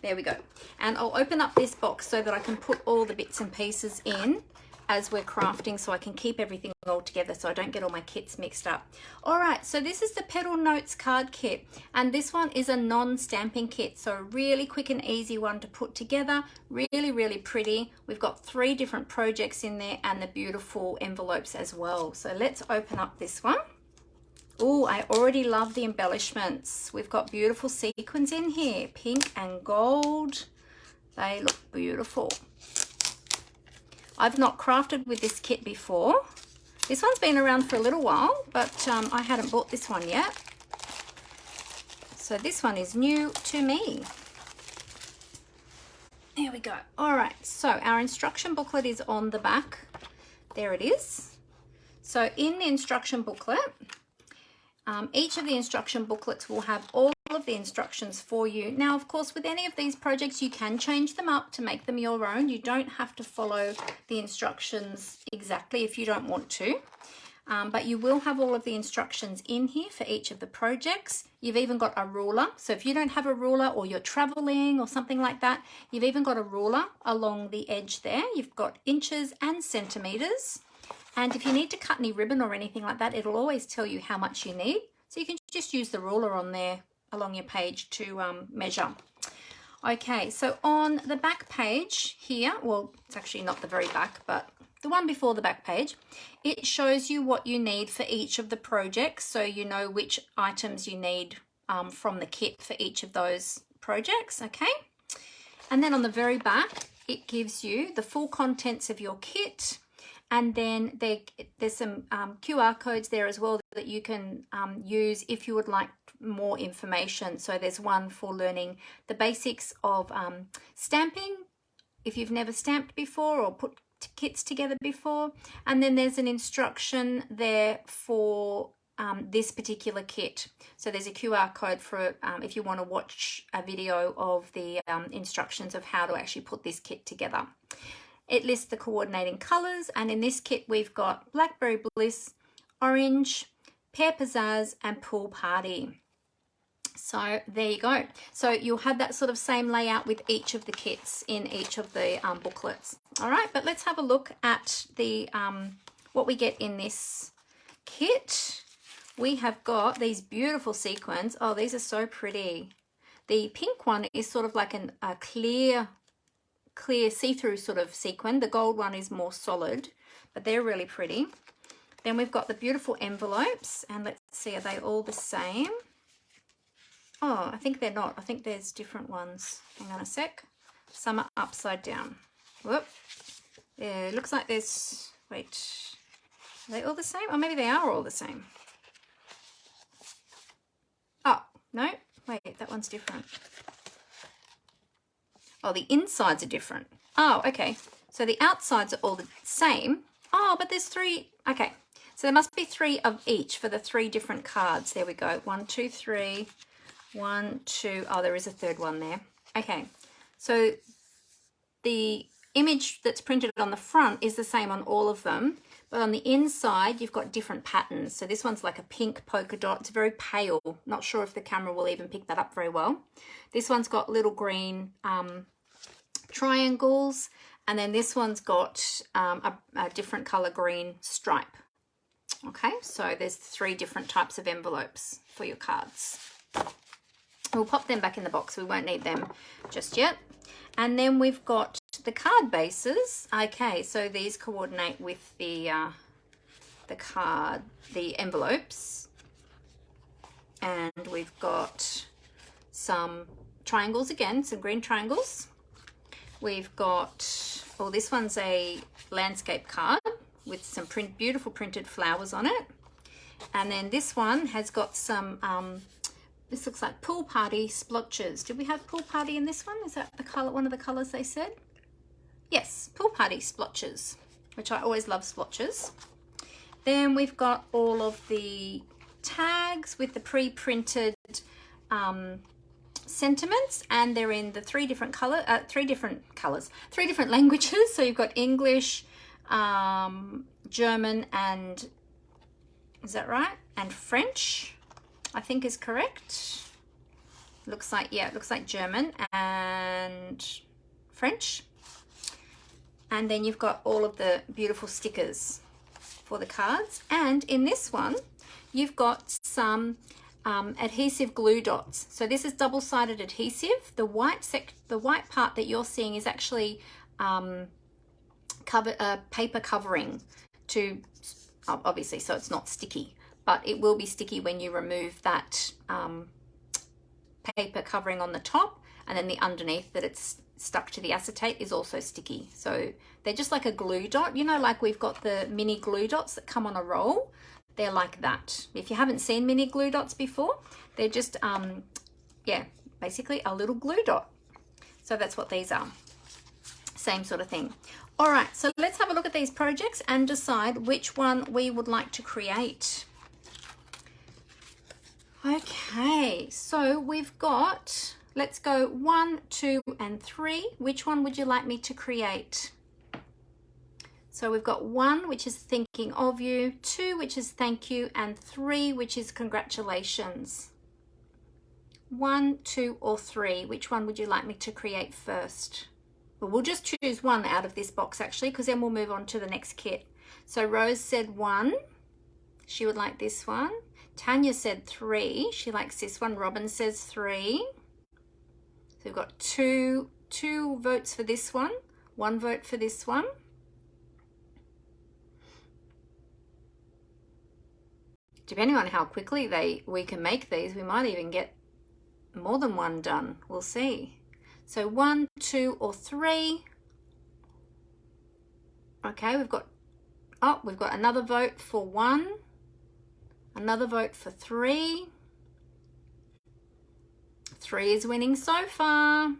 there we go. And I'll open up this box so that I can put all the bits and pieces in as we're crafting, so I can keep everything all together so I don't get all my kits mixed up. All right, so this is the Petal Notes card kit, and this one is a non-stamping kit, so a really quick and easy one to put together. Really pretty. We've got 3 different projects in there and the beautiful envelopes as well. So let's open up this one. Oh, I already love the embellishments. We've got beautiful sequins in here, pink and gold. They look beautiful. I've not crafted with this kit before. This one's been around for a little while, but I hadn't bought this one yet. So this one is new to me. There we go. All right, so our instruction booklet is on the back. There it is. So in the instruction booklet, each of the instruction booklets will have all of the instructions for you. Now, of course, with any of these projects, you can change them up to make them your own. You don't have to follow the instructions exactly if you don't want to. But you will have all of the instructions in here for each of the projects. You've even got a ruler. So if you don't have a ruler or you're traveling or something like that, you've even got a ruler along the edge there. You've got inches and centimeters. And if you need to cut any ribbon or anything like that, it'll always tell you how much you need. So you can just use the ruler on there along your page to measure. Okay, so on the back page here, well, it's actually not the very back, but the one before the back page, it shows you what you need for each of the projects, so you know which items you need from the kit for each of those projects, okay? And then on the very back, it gives you the full contents of your kit, and then there's some QR codes there as well that you can use if you would like more information. So there's one for learning the basics of stamping, if you've never stamped before or put kits together before. And then there's an instruction there for this particular kit. So there's a QR code for if you want to watch a video of the instructions of how to actually put this kit together. It lists the coordinating colors, and in this kit we've got Blackberry Bliss, Orange, Pear Pizzazz and Pool Party. So there you go. So you'll have that sort of same layout with each of the kits in each of the booklets. All right, but let's have a look at the what we get in this kit. We have got these beautiful sequins. Oh, these are so pretty. The pink one is sort of like a clear see-through sort of sequin. The gold one is more solid, but they're really pretty. Then we've got the beautiful envelopes, and let's see, are they all the same? Oh, I think they're not. I think there's different ones. Hang on a sec. Some are upside down. Whoop. Yeah, it looks like there's, wait, are they all the same? Or maybe they are all the same. Oh, no, wait, that one's different. Oh, the insides are different. Oh, okay. So the outsides are all the same. Oh, but there's 3. Okay. So there must be 3 of each for the 3 different cards. There we go. 1, 2, 3. 1, 2. Oh, there is a third one there. Okay. So the image that's printed on the front is the same on all of them, but on the inside you've got different patterns. So this one's like a pink polka dot. It's very pale. Not sure if the camera will even pick that up very well. This one's got little green triangles, and then this one's got a different color green stripe. Okay, so there's 3 different types of envelopes for your cards. We'll pop them back in the box. We won't need them just yet. And then we've got the card bases. Okay, so these coordinate with the envelopes. And we've got some triangles again, some green triangles. We've got, oh, this one's a landscape card with some beautiful printed flowers on it. And then this one has got some, this looks like pool party splotches. Did we have pool party in this one? Is that the color, one of the colors they said? Yes, pool party splotches, which I always love splotches. Then we've got all of the tags with the pre-printed sentiments, and they're in the 3 different languages. So you've got English, German, and is that right? And French, I think is correct. Looks like, yeah, it looks like German and French. And then you've got all of the beautiful stickers for the cards. And in this one, you've got some adhesive glue dots. So this is double-sided adhesive. The white part that you're seeing is actually paper covering to, obviously, so it's not sticky, but it will be sticky when you remove that paper covering on the top, and then the underneath that it's stuck to the acetate is also sticky. So they're just like a glue dot, you know, like we've got the mini glue dots that come on a roll. They're like that. If you haven't seen mini glue dots before, they're just yeah, basically a little glue dot. So that's what these are. Same sort of thing. All right, so let's have a look at these projects and decide which one we would like to create. Okay, so we've got, let's go 1, 2, and 3. Which one would you like me to create? So we've got 1, which is thinking of you, 2, which is thank you, and 3, which is congratulations. 1, 2, or 3, which one would you like me to create first? Well, we'll just choose 1 out of this box actually, because then we'll move on to the next kit. So Rose said 1, she would like this one. Tanya said 3, she likes this one. Robin says 3. So we've got two votes for this one, 1 vote for this one. Depending on how quickly we can make these, we might even get more than 1 done. We'll see. So 1, 2, or 3. Okay, we've got another vote for 1, another vote for 3. 3 is winning so far.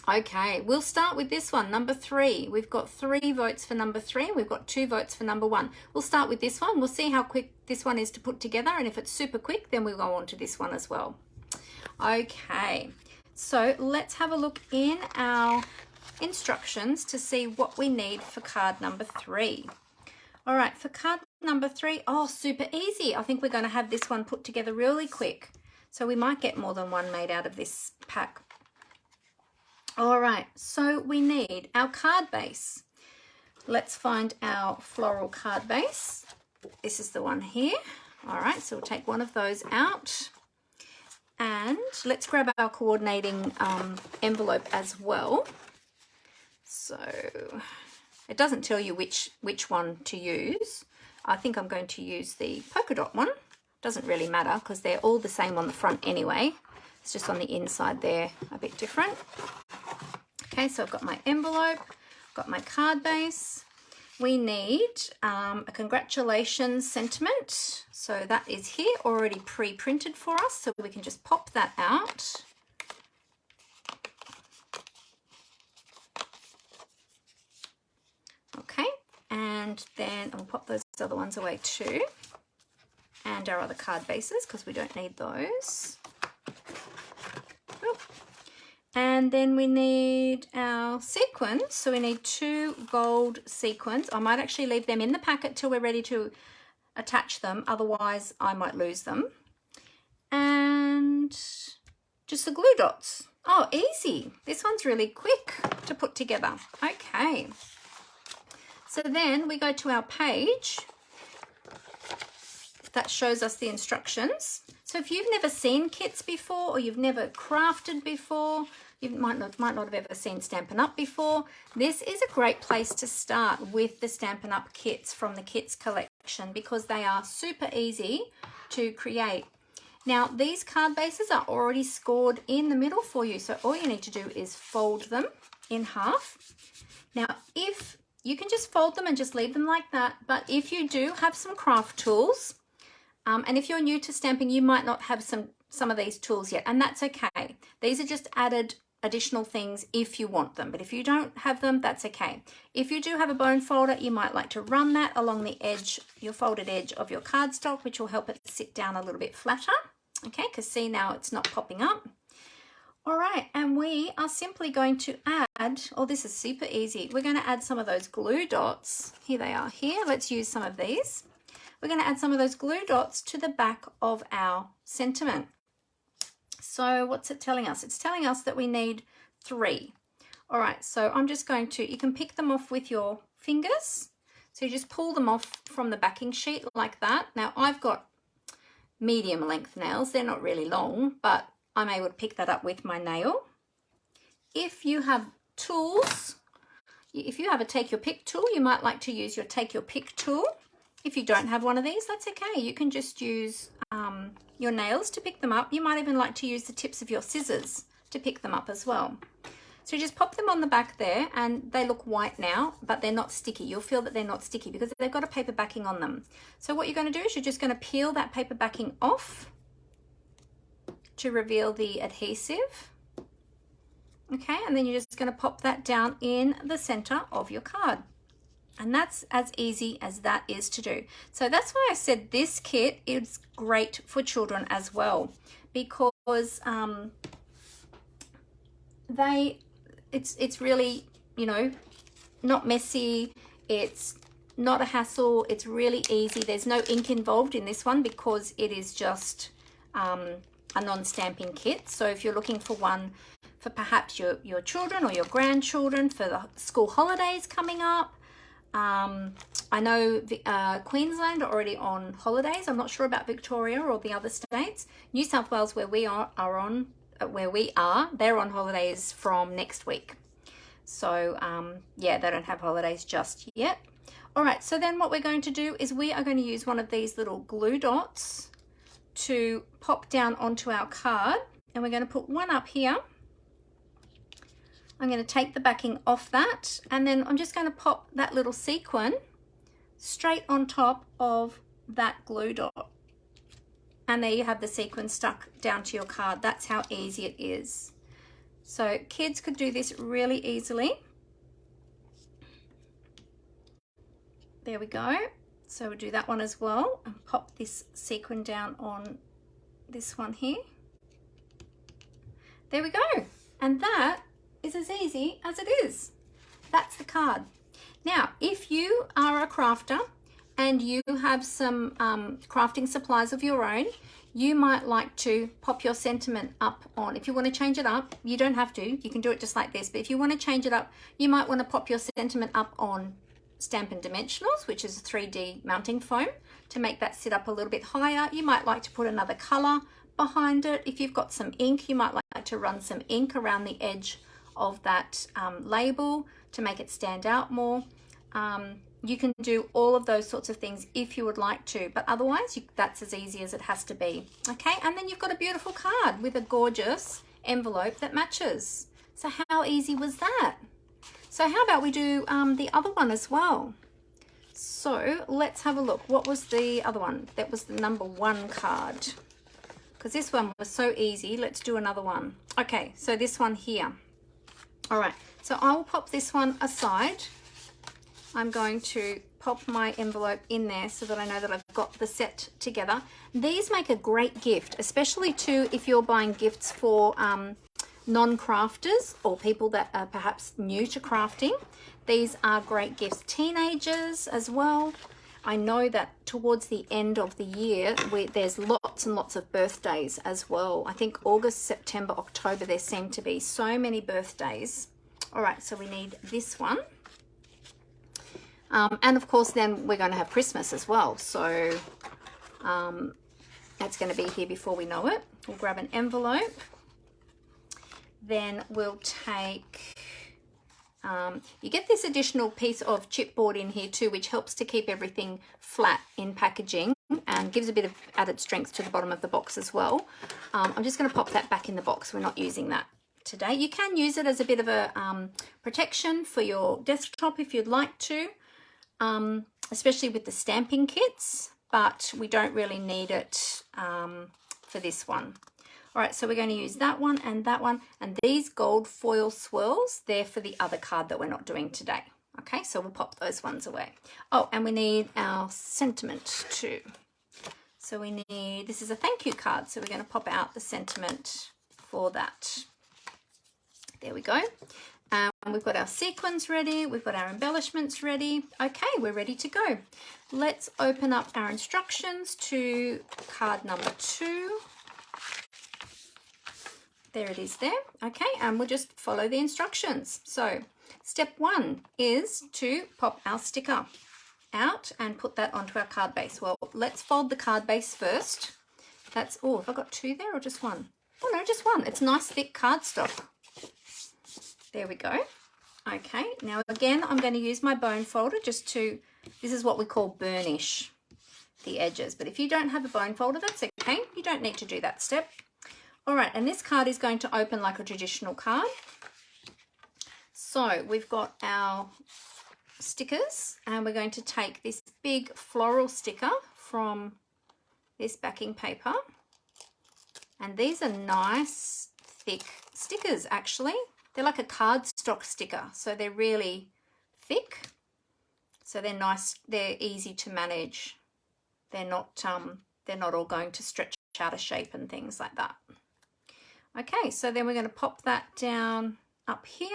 Okay, we'll start with this one, number 3. We've got 3 votes for number 3, and we've got 2 votes for number 1. We'll start with this one. We'll see how quick this one is to put together, and if it's super quick, then we'll go on to this one as well. Okay, so let's have a look in our instructions to see what we need for card number 3. All right, for card number 3, oh, super easy. I think we're going to have this one put together really quick. So we might get more than 1 made out of this pack. All right, so we need our card base. Let's find our floral card base. This is the one here. All right, so we'll take one of those out. And let's grab our coordinating envelope as well. So it doesn't tell you which one to use. I think I'm going to use the polka dot one. Doesn't really matter because they're all the same on the front anyway. It's just on the inside they're a bit different. Okay, so I've got my envelope, got my card base. We need a congratulations sentiment. So that is here already pre-printed for us. So we can just pop that out. Okay, and then I'll pop those other ones away too. And our other card bases because we don't need those. And then we need our sequins. So we need 2 gold sequins. I might actually leave them in the packet till we're ready to attach them. Otherwise, I might lose them. And just the glue dots. Oh, easy. This one's really quick to put together. Okay. So then we go to our page that shows us the instructions. So if you've never seen kits before, or you've never crafted before, you might not have ever seen Stampin' Up before, this is a great place to start with the Stampin' Up kits from the kits collection, because they are super easy to create. Now these card bases are already scored in the middle for you, so all you need to do is fold them in half. Now if you can just fold them and just leave them like that, but if you do have some craft tools, and if you're new to stamping, you might not have some of these tools yet, and that's okay. These are just added additional things if you want them, but if you don't have them, that's okay. If you do have a bone folder, you might like to run that along the edge, your folded edge of your cardstock, which will help it sit down a little bit flatter. Okay, because see, now it's not popping up. All right, and we are simply going to add, oh, this is super easy. We're going to add some of those glue dots. Here they are here. Let's use some of these. We're going to add some of those glue dots to the back of our sentiment. So what's it telling us? It's telling us that we need 3. All right, so I'm just going to, you can pick them off with your fingers. So you just pull them off from the backing sheet like that. Now I've got medium length nails. They're not really long, but I'm able to pick that up with my nail. If you have tools, if you have a take your pick tool, you might like to use your take your pick tool. If you don't have one of these, that's okay. You can just use your nails to pick them up. You might even like to use the tips of your scissors to pick them up as well. So you just pop them on the back there, and they look white now, but they're not sticky. You'll feel that they're not sticky because they've got a paper backing on them. So what you're going to do is you're just going to peel that paper backing off to reveal the adhesive. Okay, and then you're just going to pop that down in the center of your card. And that's as easy as that is to do. So that's why I said this kit is great for children as well, because it's really, you know, not messy. It's not a hassle. It's really easy. There's no ink involved in this one because it is just a non-stamping kit. So if you're looking for one for perhaps your children or your grandchildren for the school holidays coming up, I know Queensland are already on holidays. I'm not sure about Victoria or the other states. New South Wales, where we are they're on holidays from next week. So yeah, they don't have holidays just yet. All right, so then what we're going to do is we are going to use one of these little glue dots to pop down onto our card, and we're going to put one up here. I'm going to take the backing off that, and then I'm just going to pop that little sequin straight on top of that glue dot. And there you have the sequin stuck down to your card. That's how easy it is. So kids could do this really easily. There we go. So we'll do that one as well and pop this sequin down on this one here. There we go. And that is as easy as it is. That's the card. Now, if you are a crafter and you have some crafting supplies of your own, you might like to pop your sentiment up on. If you want to change it up, you don't have to. You can do it just like this. But if you want to change it up, you might want to pop your sentiment up on Stampin' Dimensionals, which is a 3D mounting foam, to make that sit up a little bit higher. You might like to put another color behind it. If you've got some ink, you might like to run some ink around the edge of that label to make it stand out more. You can do all of those sorts of things if you would like to, but otherwise that's as easy as it has to be. Okay, and then you've got a beautiful card with a gorgeous envelope that matches. So how easy was that? So how about we do the other one as well? So let's have a look. What was the other one? That was the number 1 card, because this one was so easy. Let's do another one. Okay, so this one here. All right, so I will pop this one aside. I'm going to pop my envelope in there so that I know that I've got the set together. These make a great gift, especially too if you're buying gifts for non-crafters or people that are perhaps new to crafting. These are great gifts. Teenagers as well. I know that towards the end of the year, there's lots and lots of birthdays as well. I think August, September, October, there seem to be so many birthdays. All right, so we need this one. And of course, then we're going to have Christmas as well. So that's going to be here before we know it. We'll grab an envelope. Then we'll take... you get this additional piece of chipboard in here too, which helps to keep everything flat in packaging and gives a bit of added strength to the bottom of the box as well. I'm just going to pop that back in the box. We're not using that today. You can use it as a bit of a protection for your desktop if you'd like to, especially with the stamping kits, but we don't really need it for this one. All right, so we're going to use that one, and these gold foil swirls, they're for the other card that we're not doing today. Okay, so we'll pop those ones away. Oh, and we need our sentiment too. So we need, this is a thank you card, so we're going to pop out the sentiment for that. There we go. We've got our sequins ready, we've got our embellishments ready. Okay, we're ready to go. Let's open up our instructions to card number 2. There it is there. Okay, and we'll just follow the instructions. So step 1 is to pop our sticker out and put that onto our card base. Well, let's fold the card base first. That's, oh, have I got 2 there or just 1? Oh no, just 1. It's nice thick cardstock. There we go. Okay, now again, I'm going to use my bone folder just to, this is what we call burnish the edges. But if you don't have a bone folder, that's okay. You don't need to do that step. All right, and this card is going to open like a traditional card. So we've got our stickers, and we're going to take this big floral sticker from this backing paper. And these are nice, thick stickers, actually. They're like a cardstock sticker, so they're really thick. So they're nice, they're easy to manage. They're not all going to stretch out of shape and things like that. Okay, so then we're going to pop that down up here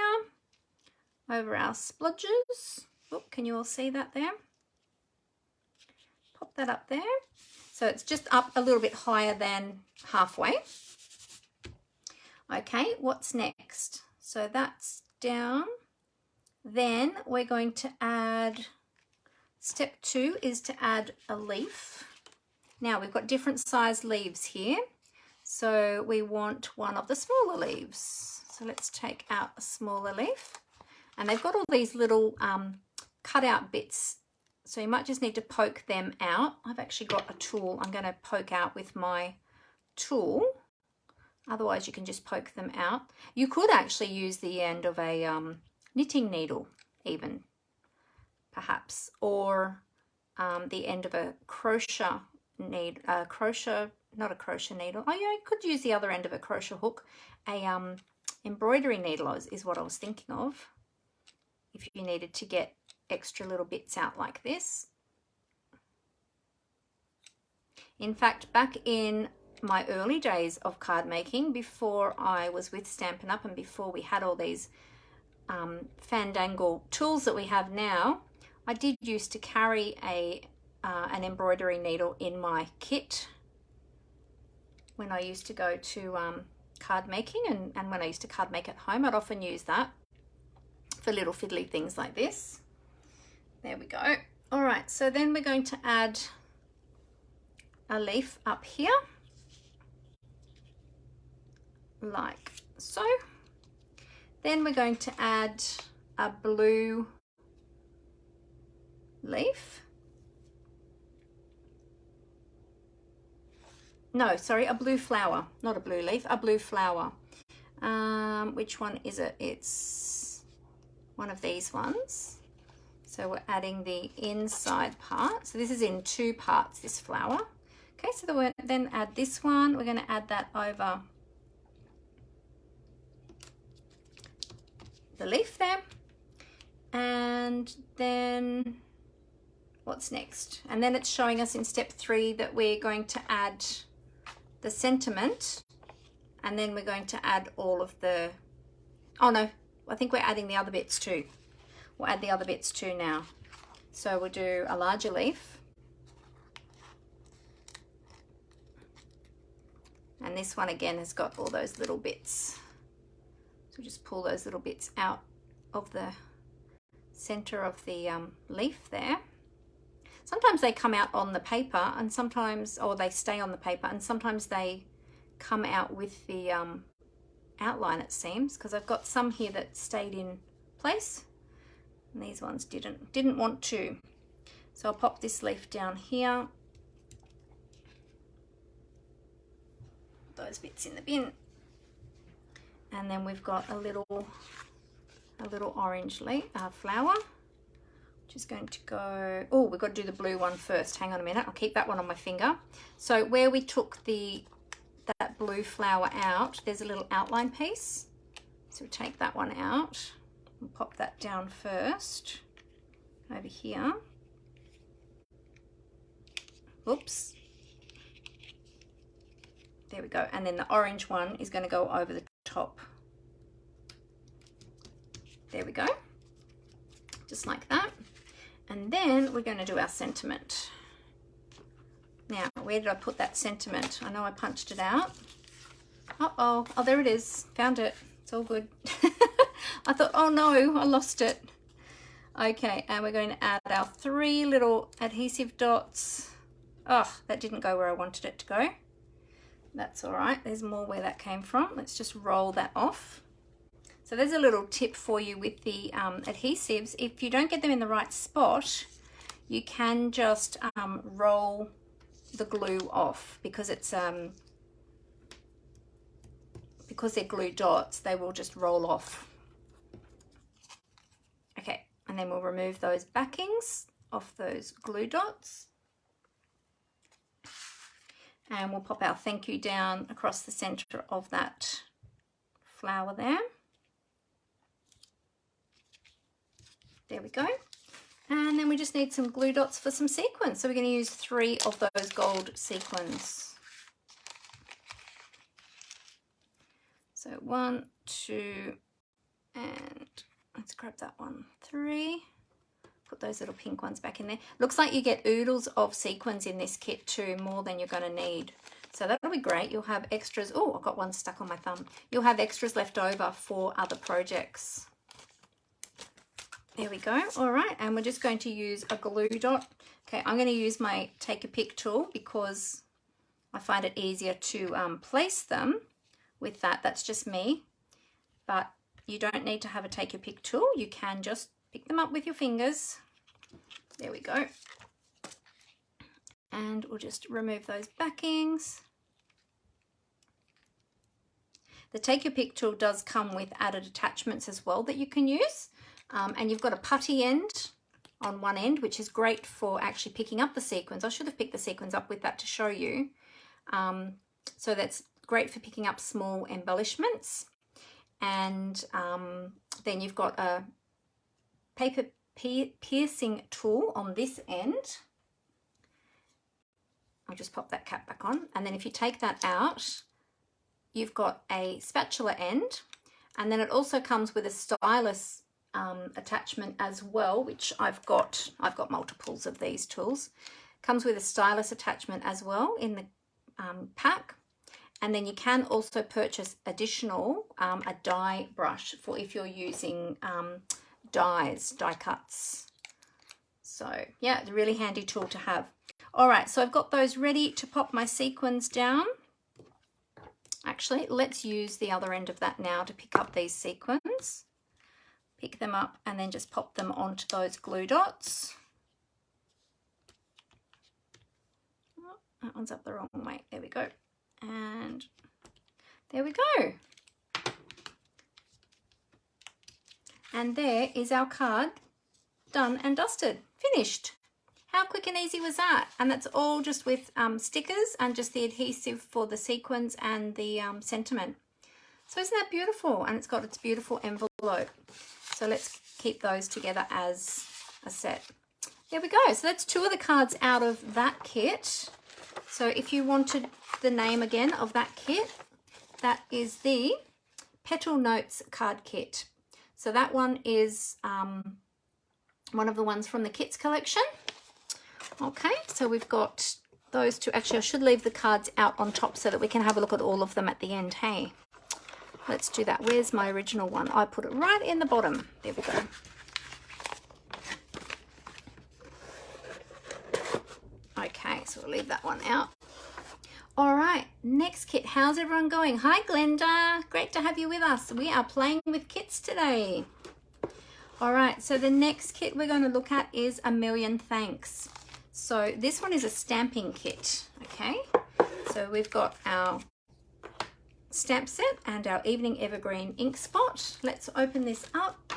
over our splodges. Oh, can you all see that there? Pop that up there. So it's just up a little bit higher than halfway. Okay, what's next? So that's down. Then we're going to add, step 2 is to add a leaf. Now we've got different size leaves here. So we want one of the smaller leaves. So let's take out a smaller leaf. And they've got all these little cut out bits. So you might just need to poke them out. I've actually got a tool I'm going to poke out with my tool. Otherwise you can just poke them out. You could actually use the end of a knitting needle even, perhaps, or the end of a crochet needle, not a crochet needle. Oh yeah, you could use the other end of a crochet hook. A embroidery needle is what I was thinking of, if you needed to get extra little bits out like this. In fact, back in my early days of card making, before I was with Stampin' Up and before we had all these fandangle tools that we have now, I did used to carry an embroidery needle in my kit when I used to go to card making, and when I used to card make at home, I'd often use that for little fiddly things like this. There we go. All right, so then we're going to add a leaf up here, like so. Then we're going to add a blue leaf. No, sorry, a blue flower, not a blue leaf, a blue flower. Which one is it? It's one of these ones. So we're adding the inside part. So this is in 2 parts, this flower. Okay, so we'll then add this one. We're going to add that over the leaf there. And then what's next? And then it's showing us in step 3 that we're going to add the sentiment And then we're going to add all of the, oh no, I think we're adding the other bits too. We'll add the other bits too now. So we'll do a larger leaf. And this one again has got all those little bits. So just pull those little bits out of the center of the leaf there. Sometimes they come out on the paper and sometimes, or they stay on the paper, and sometimes they come out with the outline, it seems, because I've got some here that stayed in place and these ones didn't want to. So I'll pop this leaf down here, those bits in the bin, and then we've got a little orange leaf flower, which is going to go, oh, we've got to do the blue one first. Hang on a minute, I'll keep that one on my finger. So where we took that blue flower out, there's a little outline piece. So we take that one out and pop that down first over here. Oops. There we go. And then the orange one is going to go over the top. There we go. Just like that. And then we're going to do our sentiment. Now, where did I put that sentiment? I know I punched it out. Uh-oh. Oh, there it is. Found it. It's all good. I thought, oh no, I lost it. Okay, and we're going to add our 3 little adhesive dots. Oh, that didn't go where I wanted it to go. That's all right. There's more where that came from. Let's just roll that off. So there's a little tip for you with the adhesives. If you don't get them in the right spot, you can just roll the glue off, because it's because they're glue dots, they will just roll off. Okay, and then we'll remove those backings off those glue dots, and we'll pop our thank you down across the center of that flower there. There we go. And then we just need some glue dots for some sequins. So we're going to use 3 of those gold sequins. So 1, 2, and let's grab that one, 3. Put those little pink ones back in there. Looks like you get oodles of sequins in this kit too, more than you're going to need. So that'll be great. You'll have extras. Oh, I've got one stuck on my thumb. You'll have extras left over for other projects. There we go. All right, and we're just going to use a glue dot. Okay, I'm going to use my take a pick tool because I find it easier to place them with that. That's just me, but you don't need to have a take your pick tool. You can just pick them up with your fingers. There we go. And we'll just remove those backings. The take your pick tool does come with added attachments as well that you can use. And you've got a putty end on one end, which is great for actually picking up the sequins. I should have picked the sequins up with that to show you. So that's great for picking up small embellishments. And then you've got a paper piercing tool on this end. I'll just pop that cap back on. And then if you take that out, you've got a spatula end. And then it also comes with a stylus attachment as well, which I've got multiples of these tools. Comes with a stylus attachment as well in the pack. And then you can also purchase additional a die brush for if you're using die cuts. So yeah, it's a really handy tool to have. All right, so I've got those ready to pop my sequins down. Actually, let's use the other end of that now to pick up these sequins. Pick them up and then just pop them onto those glue dots. Oh, that one's up the wrong way. There we go. And there we go. And there is our card, done and dusted, finished. How quick and easy was that? And that's all just with stickers and just the adhesive for the sequins and the sentiment. So isn't that beautiful? And it's got its beautiful envelope. So let's keep those together as a set. There we go. So that's 2 of the cards out of that kit. So if you wanted the name again of that kit, that is the Petal Notes card kit. So that one is one of the ones from the kits collection. Okay, so we've got those two. Actually, I should leave the cards out on top so that we can have a look at all of them at the end. Hey, let's do that. Where's my original one? I put it right in the bottom. There we go. Okay, so we'll leave that one out. All right, next kit. How's everyone going? Hi, Glenda. Great to have you with us. We are playing with kits today. All right, so the next kit we're going to look at is A Million Thanks. So this one is a stamping kit, okay? So we've got our stamp set and our Evening Evergreen ink spot. Let's open this up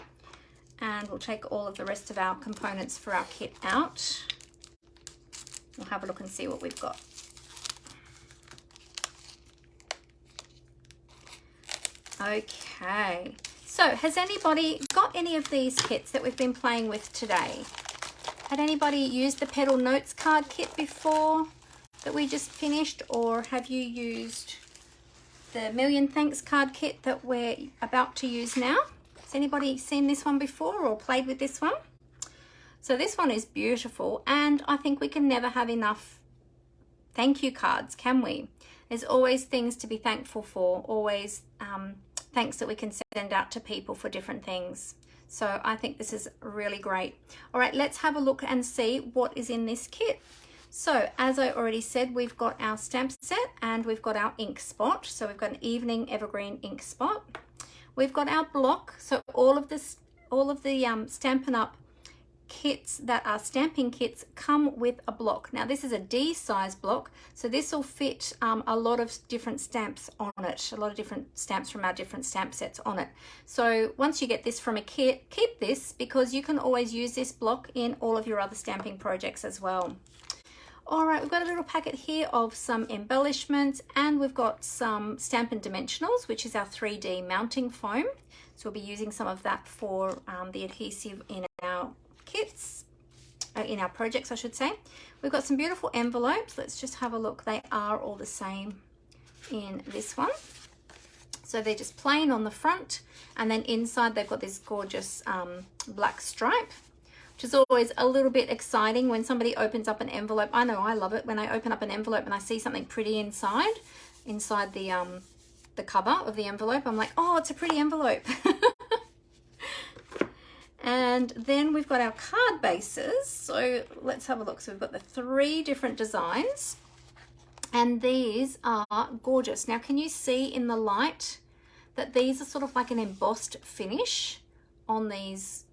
and we'll take all of the rest of our components for our kit out. We'll have a look and see what we've got. Okay, so has anybody got any of these kits that we've been playing with today? Had anybody used the Petal Notes card kit before that we just finished, or have you used the Million Thanks card kit that we're about to use now? Has anybody seen this one before or played with this one? So this one is beautiful, and I think we can never have enough thank you cards, can we? There's always things to be thankful for, always thanks that we can send out to people for different things. So I think this is really great. All right, let's have a look and see what is in this kit. So as I already said, we've got our stamp set and we've got our ink spot. So we've got an Evening Evergreen ink spot. We've got our block. So all of the Stampin' Up kits that are stamping kits come with a block. Now this is a D size block, so this will fit a lot of different stamps on it, a lot of different stamps from our different stamp sets on it. So once you get this from a kit, keep this because you can always use this block in all of your other stamping projects as well. All right, we've got a little packet here of some embellishments, and we've got some Stampin' Dimensionals, which is our 3D mounting foam. So we'll be using some of that for the adhesive in our kits, in our projects I should say. We've got some beautiful envelopes. Let's just have a look. They are all the same in this one. So they're just plain on the front, and then inside they've got this gorgeous black stripe, which is always a little bit exciting when somebody opens up an envelope. I know I love it when I open up an envelope and I see something pretty inside the cover of the envelope. I'm like, oh, it's a pretty envelope. And then we've got our card bases. So let's have a look. So we've got the 3 different designs, and these are gorgeous. Now, can you see in the light that these are sort of like an embossed finish on these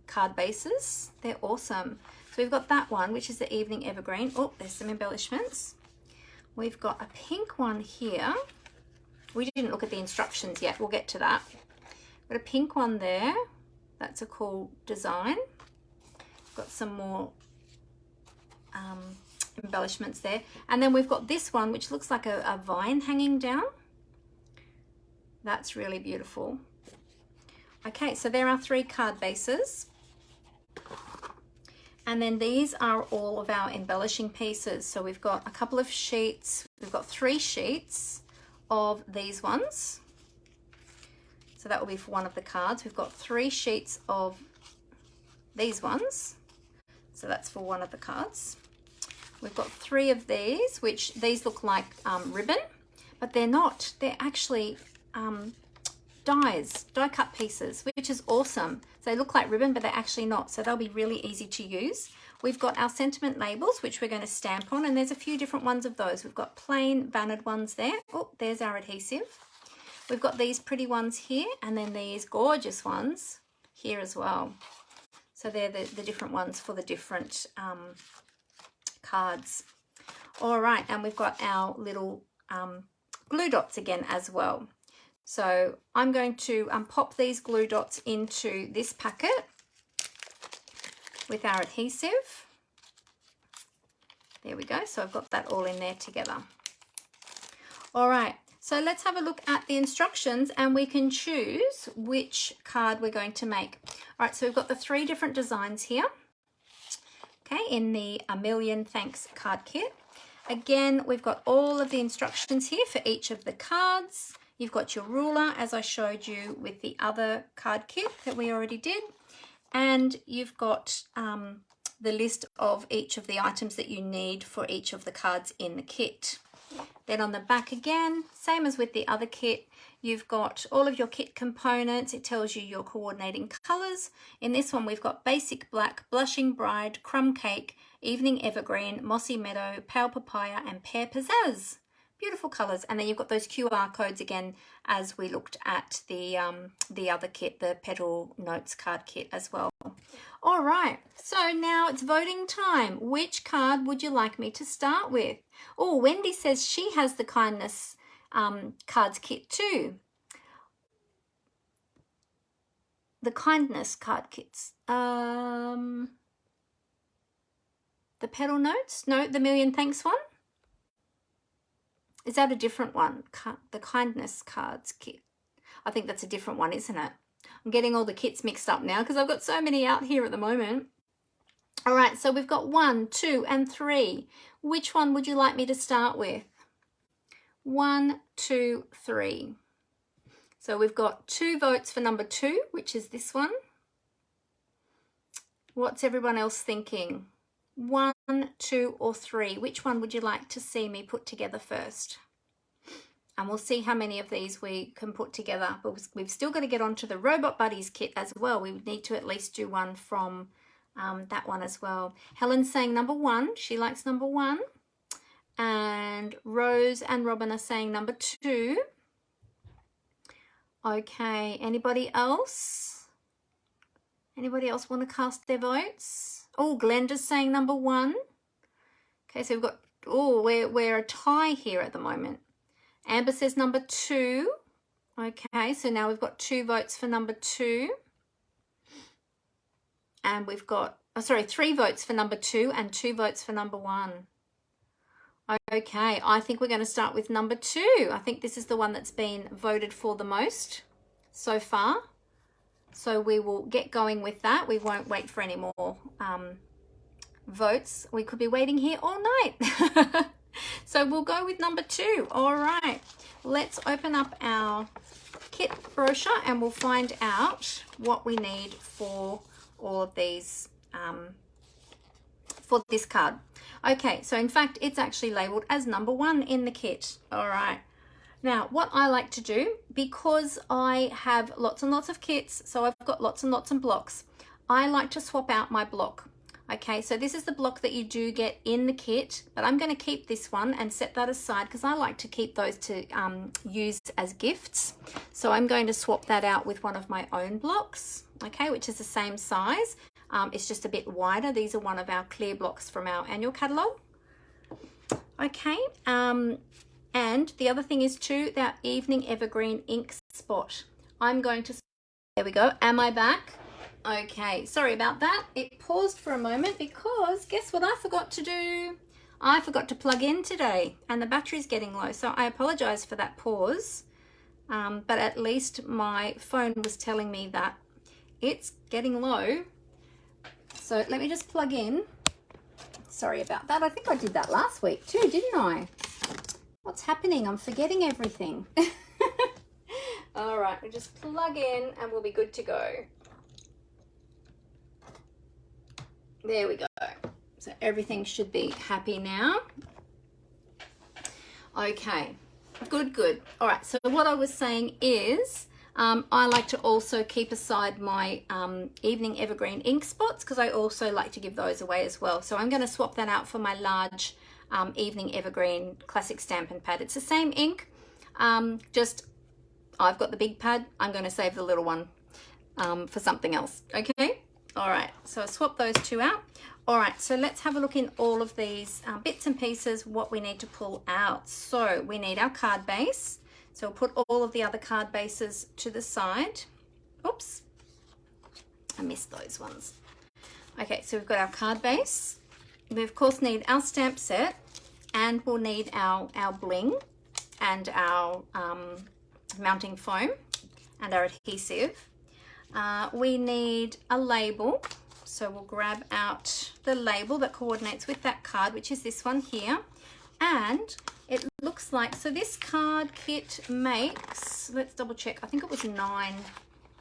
card bases? They're awesome. So we've got that one, which is the Evening Evergreen. Oh, there's some embellishments. We've got a pink one here. We didn't look at the instructions yet. We'll get to that. We've got a pink one there. That's a cool design. Got some more embellishments there. And then we've got this one, which looks like a vine hanging down. That's really beautiful. Okay, so there are 3 card bases. And then these are all of our embellishing pieces. So we've got a couple of sheets. We've got 3 sheets of these ones. So that will be for one of the cards. We've got 3 sheets of these ones. So that's for one of the cards. We've got 3 of these, which these look like ribbon, but they're not. They're actually die cut pieces, which is awesome. So they look like ribbon, but they're actually not. So they'll be really easy to use. We've got our sentiment labels, which we're going to stamp on, and there's a few different ones of those. We've got plain vanilled ones there. Oh, there's our adhesive. We've got these pretty ones here, and then these gorgeous ones here as well. So they're the different ones for the different cards. All right, and we've got our little glue dots again as well. So I'm going to pop these glue dots into this packet with our adhesive. There we go. So I've got that all in there together. All right. So let's have a look at the instructions, and we can choose which card we're going to make. All right, so we've got the 3 different designs here, okay, in the A Million Thanks card kit. Again, we've got all of the instructions here for each of the cards. You've got your ruler, as I showed you with the other card kit that we already did. And you've got the list of each of the items that you need for each of the cards in the kit. Then on the back again, same as with the other kit, you've got all of your kit components. It tells you your coordinating colors. In this one, we've got Basic Black, Blushing Bride, Crumb Cake, Evening Evergreen, Mossy Meadow, Pale Papaya, and Pear Pizzazz. Beautiful colors. And then you've got those QR codes again, as we looked at the other kit, the Petal Notes card kit as well. All right, so now it's voting time. Which card would you like me to start with? Oh, Wendy says she has the Kindness cards kit too. The Kindness card kits. The Petal Notes? No, the Million Thanks one? Is that a different one? The Kindness cards kit. I think that's a different one, isn't it? I'm getting all the kits mixed up now because I've got so many out here at the moment. All right, so we've got 1, 2, and 3. Which one would you like me to start with? 1, 2, 3. So we've got 2 votes for number 2, which is this one. What's everyone else thinking? 1, 2, or 3? Which one would you like to see me put together first? And we'll see how many of these we can put together. But we've still got to get onto the Robot Buddies kit as well. We would need to at least do one from that one as well. Helen's saying number 1. She likes number 1. And Rose and Robin are saying number 2. Okay, anybody else? Anybody else want to cast their votes? Oh, Glenda's saying number 1. Okay, so we've got, oh, we're a tie here at the moment. Amber says number 2. Okay, so now we've got 2 votes for number 2. And we've got, 3 votes for number 2 and 2 votes for number 1. Okay, I think we're going to start with number 2. I think this is the one that's been voted for the most so far. So we will get going with that. We won't wait for any more votes. We could be waiting here all night. So we'll go with number 2. All right, let's open up our kit brochure and we'll find out what we need for all of these for this card. Okay, so in fact, it's actually labeled as number 1 in the kit. All right. Now, what I like to do, because I have lots and lots of kits, so I've got lots and lots of blocks, I like to swap out my block. Okay, so this is the block that you do get in the kit, but I'm going to keep this one and set that aside because I like to keep those to use as gifts. So I'm going to swap that out with one of my own blocks, okay, which is the same size. It's just a bit wider. These are one of our clear blocks from our annual catalogue. Okay, and the other thing is too, that Evening Evergreen ink spot. I'm going to, there we go. Am I back? Okay, sorry about that. It paused for a moment because guess what I forgot to do? I forgot to plug in today and the battery's getting low. So I apologize for that pause. But at least my phone was telling me that it's getting low. So let me just plug in. Sorry about that. I think I did that last week too, didn't I? What's happening? I'm forgetting everything. All right, we'll just plug in and we'll be good to go. There we go. So everything should be happy now. Okay, good. All right, so what I was saying is I like to also keep aside my Evening Evergreen ink spots because I also like to give those away as well. So I'm going to swap that out for my large Evening Evergreen Classic Stampin' Pad. It's the same ink, just I've got the big pad. I'm going to save the little one for something else, okay? All right, so I swap those 2 out. All right, so let's have a look in all of these bits and pieces, what we need to pull out. So we need our card base. So we'll put all of the other card bases to the side. Oops, I missed those ones. Okay, so we've got our card base. We of course need our stamp set and we'll need our bling and our mounting foam and our adhesive. We need a label, so we'll grab out the label that coordinates with that card, which is this one here. And it looks like, so this card kit makes, let's double check, I think it was 9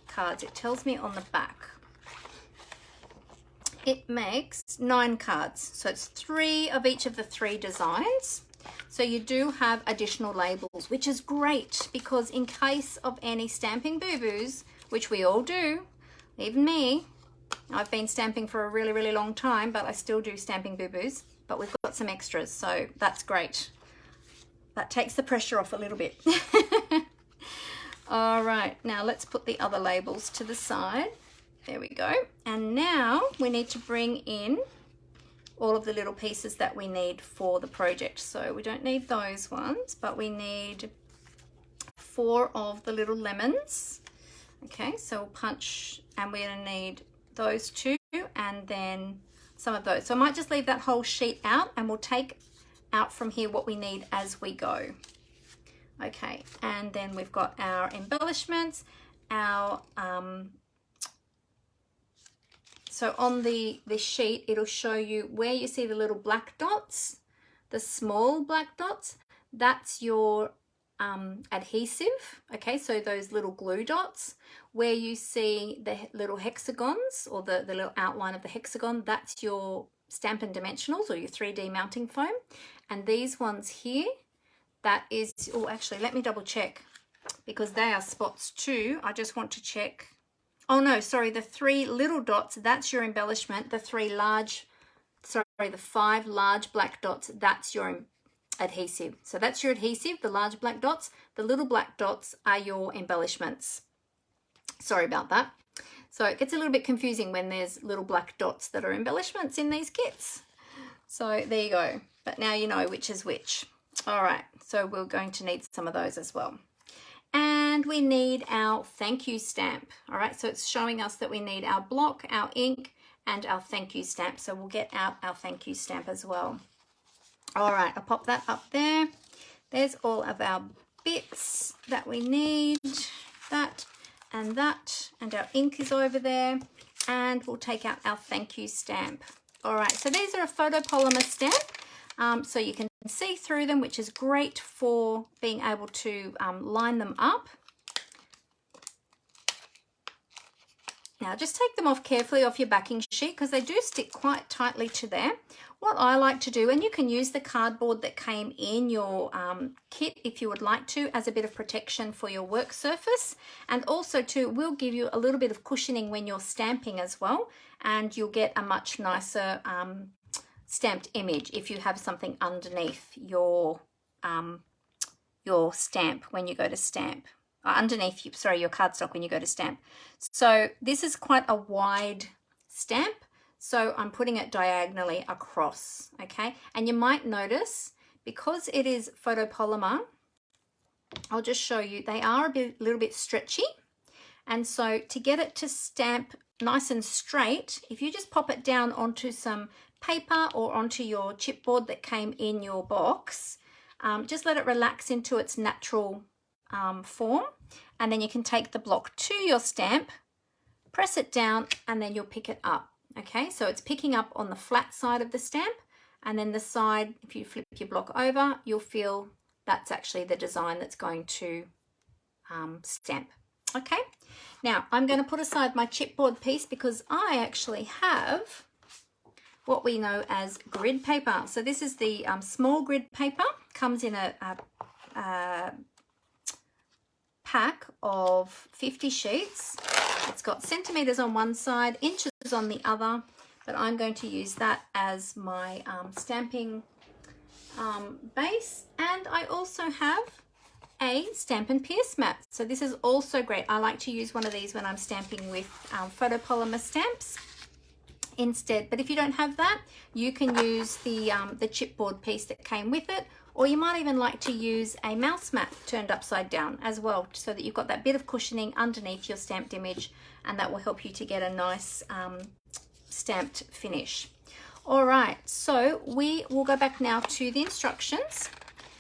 cards. It tells me on the back. It makes 9 cards. So it's 3 of each of the 3 designs. So you do have additional labels, which is great because in case of any stamping boo-boos, which we all do, even me, I've been stamping for a really, really long time, but I still do stamping boo-boos, but we've got some extras, so that's great. That takes the pressure off a little bit. All right, now let's put the other labels to the side. There we go. And now we need to bring in all of the little pieces that we need for the project. So we don't need those ones, but we need 4 of the little lemons. Okay, so we'll punch, and we're gonna need those 2 and then some of those. So I might just leave that whole sheet out and we'll take out from here what we need as we go. Okay, and then we've got our embellishments, our so on the sheet, it'll show you where you see the little black dots, the small black dots, that's your adhesive. Okay, so those little glue dots. Where you see the little hexagons or the little outline of the hexagon, that's your Stampin' Dimensionals or your 3D mounting foam. And these ones here, that is, oh, actually, let me double check because they are spots too. I just want to check. Oh no, sorry, the 3 little dots, that's your embellishment. The 5 large black dots, that's your adhesive. So that's your adhesive, the large black dots. The little black dots are your embellishments. Sorry about that. So it gets a little bit confusing when there's little black dots that are embellishments in these kits. So there you go. But now you know which is which. All right, so we're going to need some of those as well. And we need our thank you stamp. All right, so it's showing us that we need our block, our ink, and our thank you stamp. So we'll get out our thank you stamp as well. All right, I'll pop that up there. There's all of our bits that we need. That, and our ink is over there. And we'll take out our thank you stamp. All right, so these are a photopolymer stamp. So you can see through them, which is great for being able to line them up. Now just take them off carefully off your backing sheet because they do stick quite tightly to there. What I like to do, and you can use the cardboard that came in your kit if you would like to, as a bit of protection for your work surface, and also too will give you a little bit of cushioning when you're stamping as well, and you'll get a much nicer stamped image if you have something underneath your stamp when you go to stamp. Underneath, your cardstock when you go to stamp. So this is quite a wide stamp, so I'm putting it diagonally across, okay? And you might notice, because it is photopolymer, I'll just show you, they are a little bit stretchy. And so to get it to stamp nice and straight, if you just pop it down onto some paper or onto your chipboard that came in your box, just let it relax into its natural form, and then you can take the block to your stamp, press it down, and then you'll pick it up. Okay, so it's picking up on the flat side of the stamp, and then the side, if you flip your block over, you'll feel that's actually the design that's going to stamp. Okay, now I'm going to put aside my chipboard piece because I actually have what we know as grid paper. So this is the small grid paper, comes in a pack of 50 sheets. It's got centimeters on one side, inches on the other, but I'm going to use that as my stamping base. And I also have a Stampin' Pierce mat. So this is also great. I like to use one of these when I'm stamping with photopolymer stamps instead. But if you don't have that, you can use the chipboard piece that came with it, or you might even like to use a mouse mat turned upside down as well, so that you've got that bit of cushioning underneath your stamped image, and that will help you to get a nice stamped finish. All right, so we will go back now to the instructions.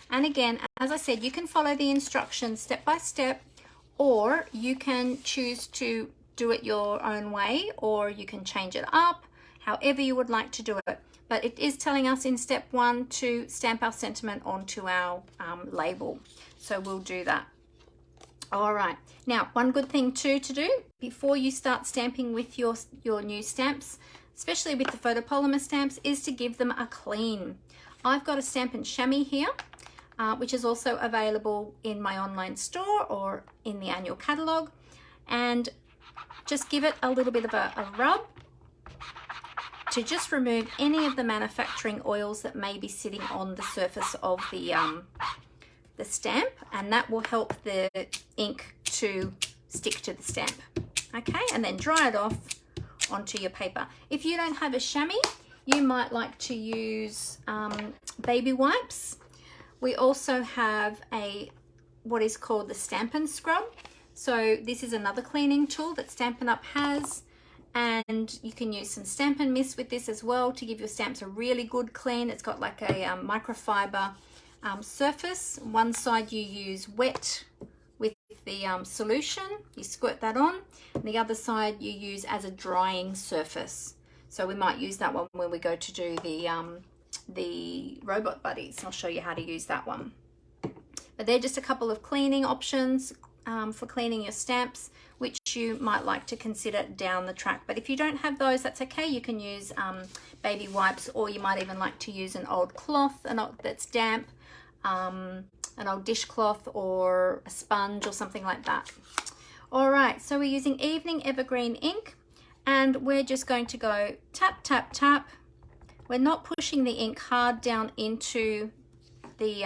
And again, as I said, you can follow the instructions step by step, or you can choose to do it your own way, or you can change it up however you would like to do it. But it is telling us in step 1 to stamp our sentiment onto our label. So we'll do that. All right, now one good thing too to do before you start stamping with your new stamps, especially with the photopolymer stamps, is to give them a clean. I've got a Stampin' Chamois here, which is also available in my online store or in the annual catalogue, and just give it a little bit of a rub to just remove any of the manufacturing oils that may be sitting on the surface of the stamp, and that will help the ink to stick to the stamp. Okay, and then dry it off onto your paper. If you don't have a chamois, you might like to use baby wipes. We also have what is called the Stampin' Scrub. So this is another cleaning tool that Stampin' Up has, and you can use some Stampin' Mist with this as well to give your stamps a really good clean. It's got like a microfiber surface. One side you use wet with the solution, you squirt that on, and the other side you use as a drying surface. So we might use that one when we go to do the robot buddies. I'll show you how to use that one. But they're just a couple of cleaning options for cleaning your stamps, which you might like to consider down the track. But if you don't have those, that's okay. You can use baby wipes, or you might even like to use an old cloth that's damp, an old dishcloth or a sponge or something like that. All right, so we're using Evening Evergreen ink, and we're just going to go tap, tap, tap. We're not pushing the ink hard down into the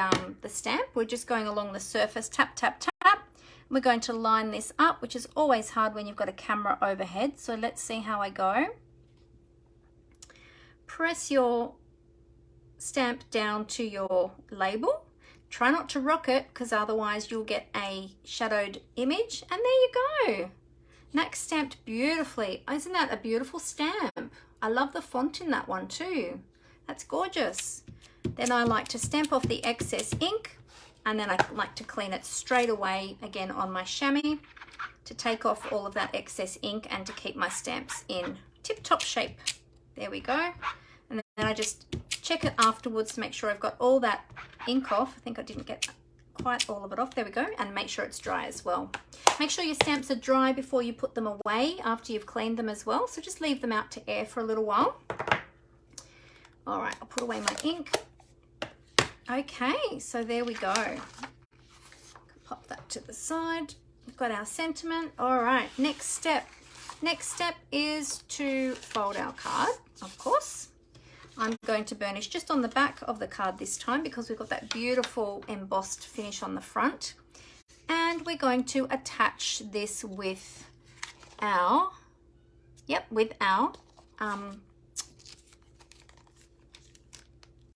stamp. We're just going along the surface, tap, tap, tap. We're going to line this up, which is always hard when you've got a camera overhead. So let's see how I go. Press your stamp down to your label. Try not to rock it, because otherwise you'll get a shadowed image. And there you go. And that's stamped beautifully. Isn't that a beautiful stamp? I love the font in that one too. That's gorgeous. Then I like to stamp off the excess ink, and then I like to clean it straight away again on my chamois to take off all of that excess ink and to keep my stamps in tip-top shape. There we go. And then I just check it afterwards to make sure I've got all that ink off. I think I didn't get quite all of it off. There we go. And make sure it's dry as well. Make sure your stamps are dry before you put them away after you've cleaned them as well. So just leave them out to air for a little while. All right, I'll put away my ink. Okay, so there we go. Pop that to the side. We've got our sentiment. All right, next step. Next step is to fold our card, of course. I'm going to burnish just on the back of the card this time, because we've got that beautiful embossed finish on the front. And we're going to attach this with our, with our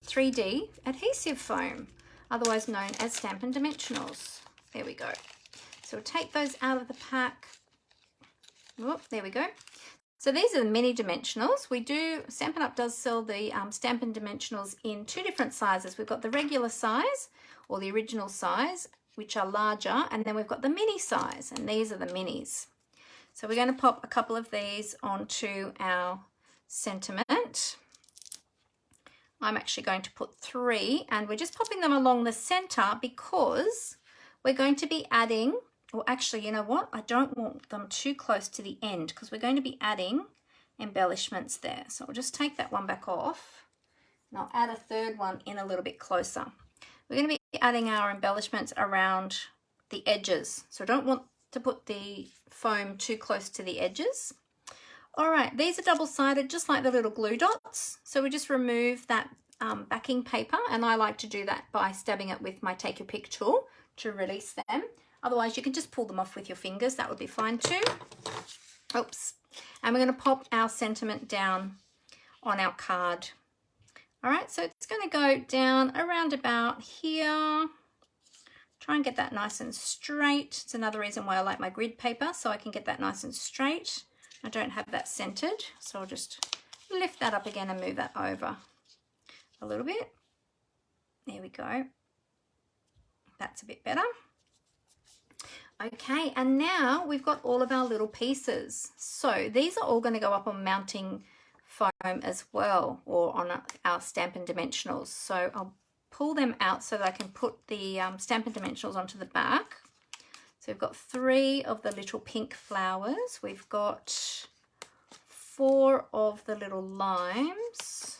3D adhesive foam, otherwise known as Stampin' Dimensionals. There we go. So we'll take those out of the pack. Whoop, there we go. So these are the mini dimensionals. Stampin' Up does sell the Stampin' Dimensionals in 2 different sizes. We've got the regular size, or the original size, which are larger, and then we've got the mini size, and these are the minis. So we're going to pop a couple of these onto our sentiment. I'm actually going to put 3, and we're just popping them along the center because we're going to be adding, or actually, you know what? I don't want them too close to the end because we're going to be adding embellishments there. So I'll just take that one back off, and I'll add a third one in a little bit closer. We're going to be adding our embellishments around the edges. So I don't want to put the foam too close to the edges. All right, these are double-sided, just like the little glue dots. So we just remove that backing paper, and I like to do that by stabbing it with my Take Your Pick tool to release them. Otherwise, you can just pull them off with your fingers. That would be fine too. Oops. And we're going to pop our sentiment down on our card. All right, so it's going to go down around about here. Try and get that nice and straight. It's another reason why I like my grid paper, so I can get that nice and straight. I don't have that centered, so I'll just lift that up again and move that over a little bit. There we go. That's a bit better. Okay, and now we've got all of our little pieces. So these are all going to go up on mounting foam as well, or on our Stampin' Dimensionals. So I'll pull them out so that I can put the Stampin' Dimensionals onto the back. So we've got 3 of the little pink flowers. We've got 4 of the little limes.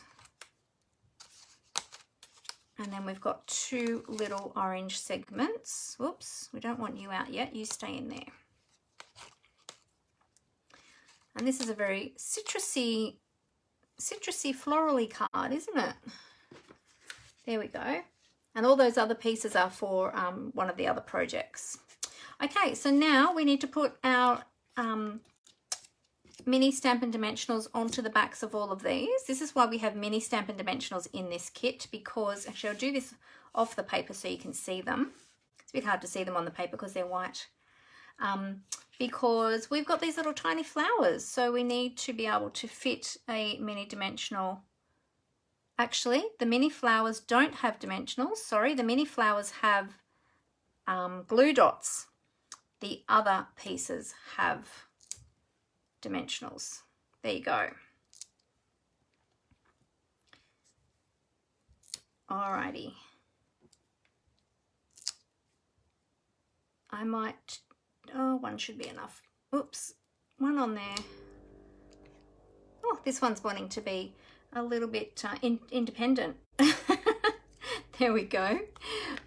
And then we've got 2 little orange segments. Whoops, we don't want you out yet. You stay in there. And this is a very citrusy florally card, isn't it? There we go. And all those other pieces are for one of the other projects. Okay, so now we need to put our mini Stampin' Dimensionals onto the backs of all of these. This is why we have mini Stampin' Dimensionals in this kit, because actually I'll do this off the paper so you can see them. It's a bit hard to see them on the paper because they're white. Because we've got these little tiny flowers, so we need to be able to fit a mini dimensional. Actually, the mini flowers don't have dimensionals. Sorry, the mini flowers have glue dots. The other pieces have dimensionals. There you go. Alrighty. I might, oh, one should be enough. Oops, one on there. Oh, this one's wanting to be a little bit independent. There we go.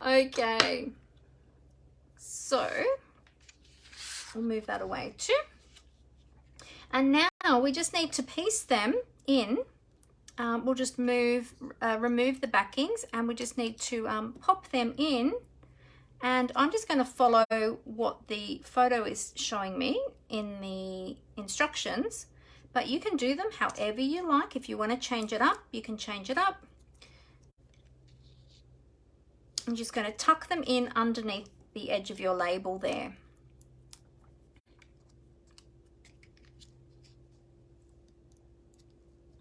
Okay. So, we'll move that away too. And now we just need to piece them in. We'll just remove the backings, and we just need to pop them in. And I'm just going to follow what the photo is showing me in the instructions, but you can do them however you like. If you want to change it up, you can change it up. I'm just going to tuck them in underneath the edge of your label there.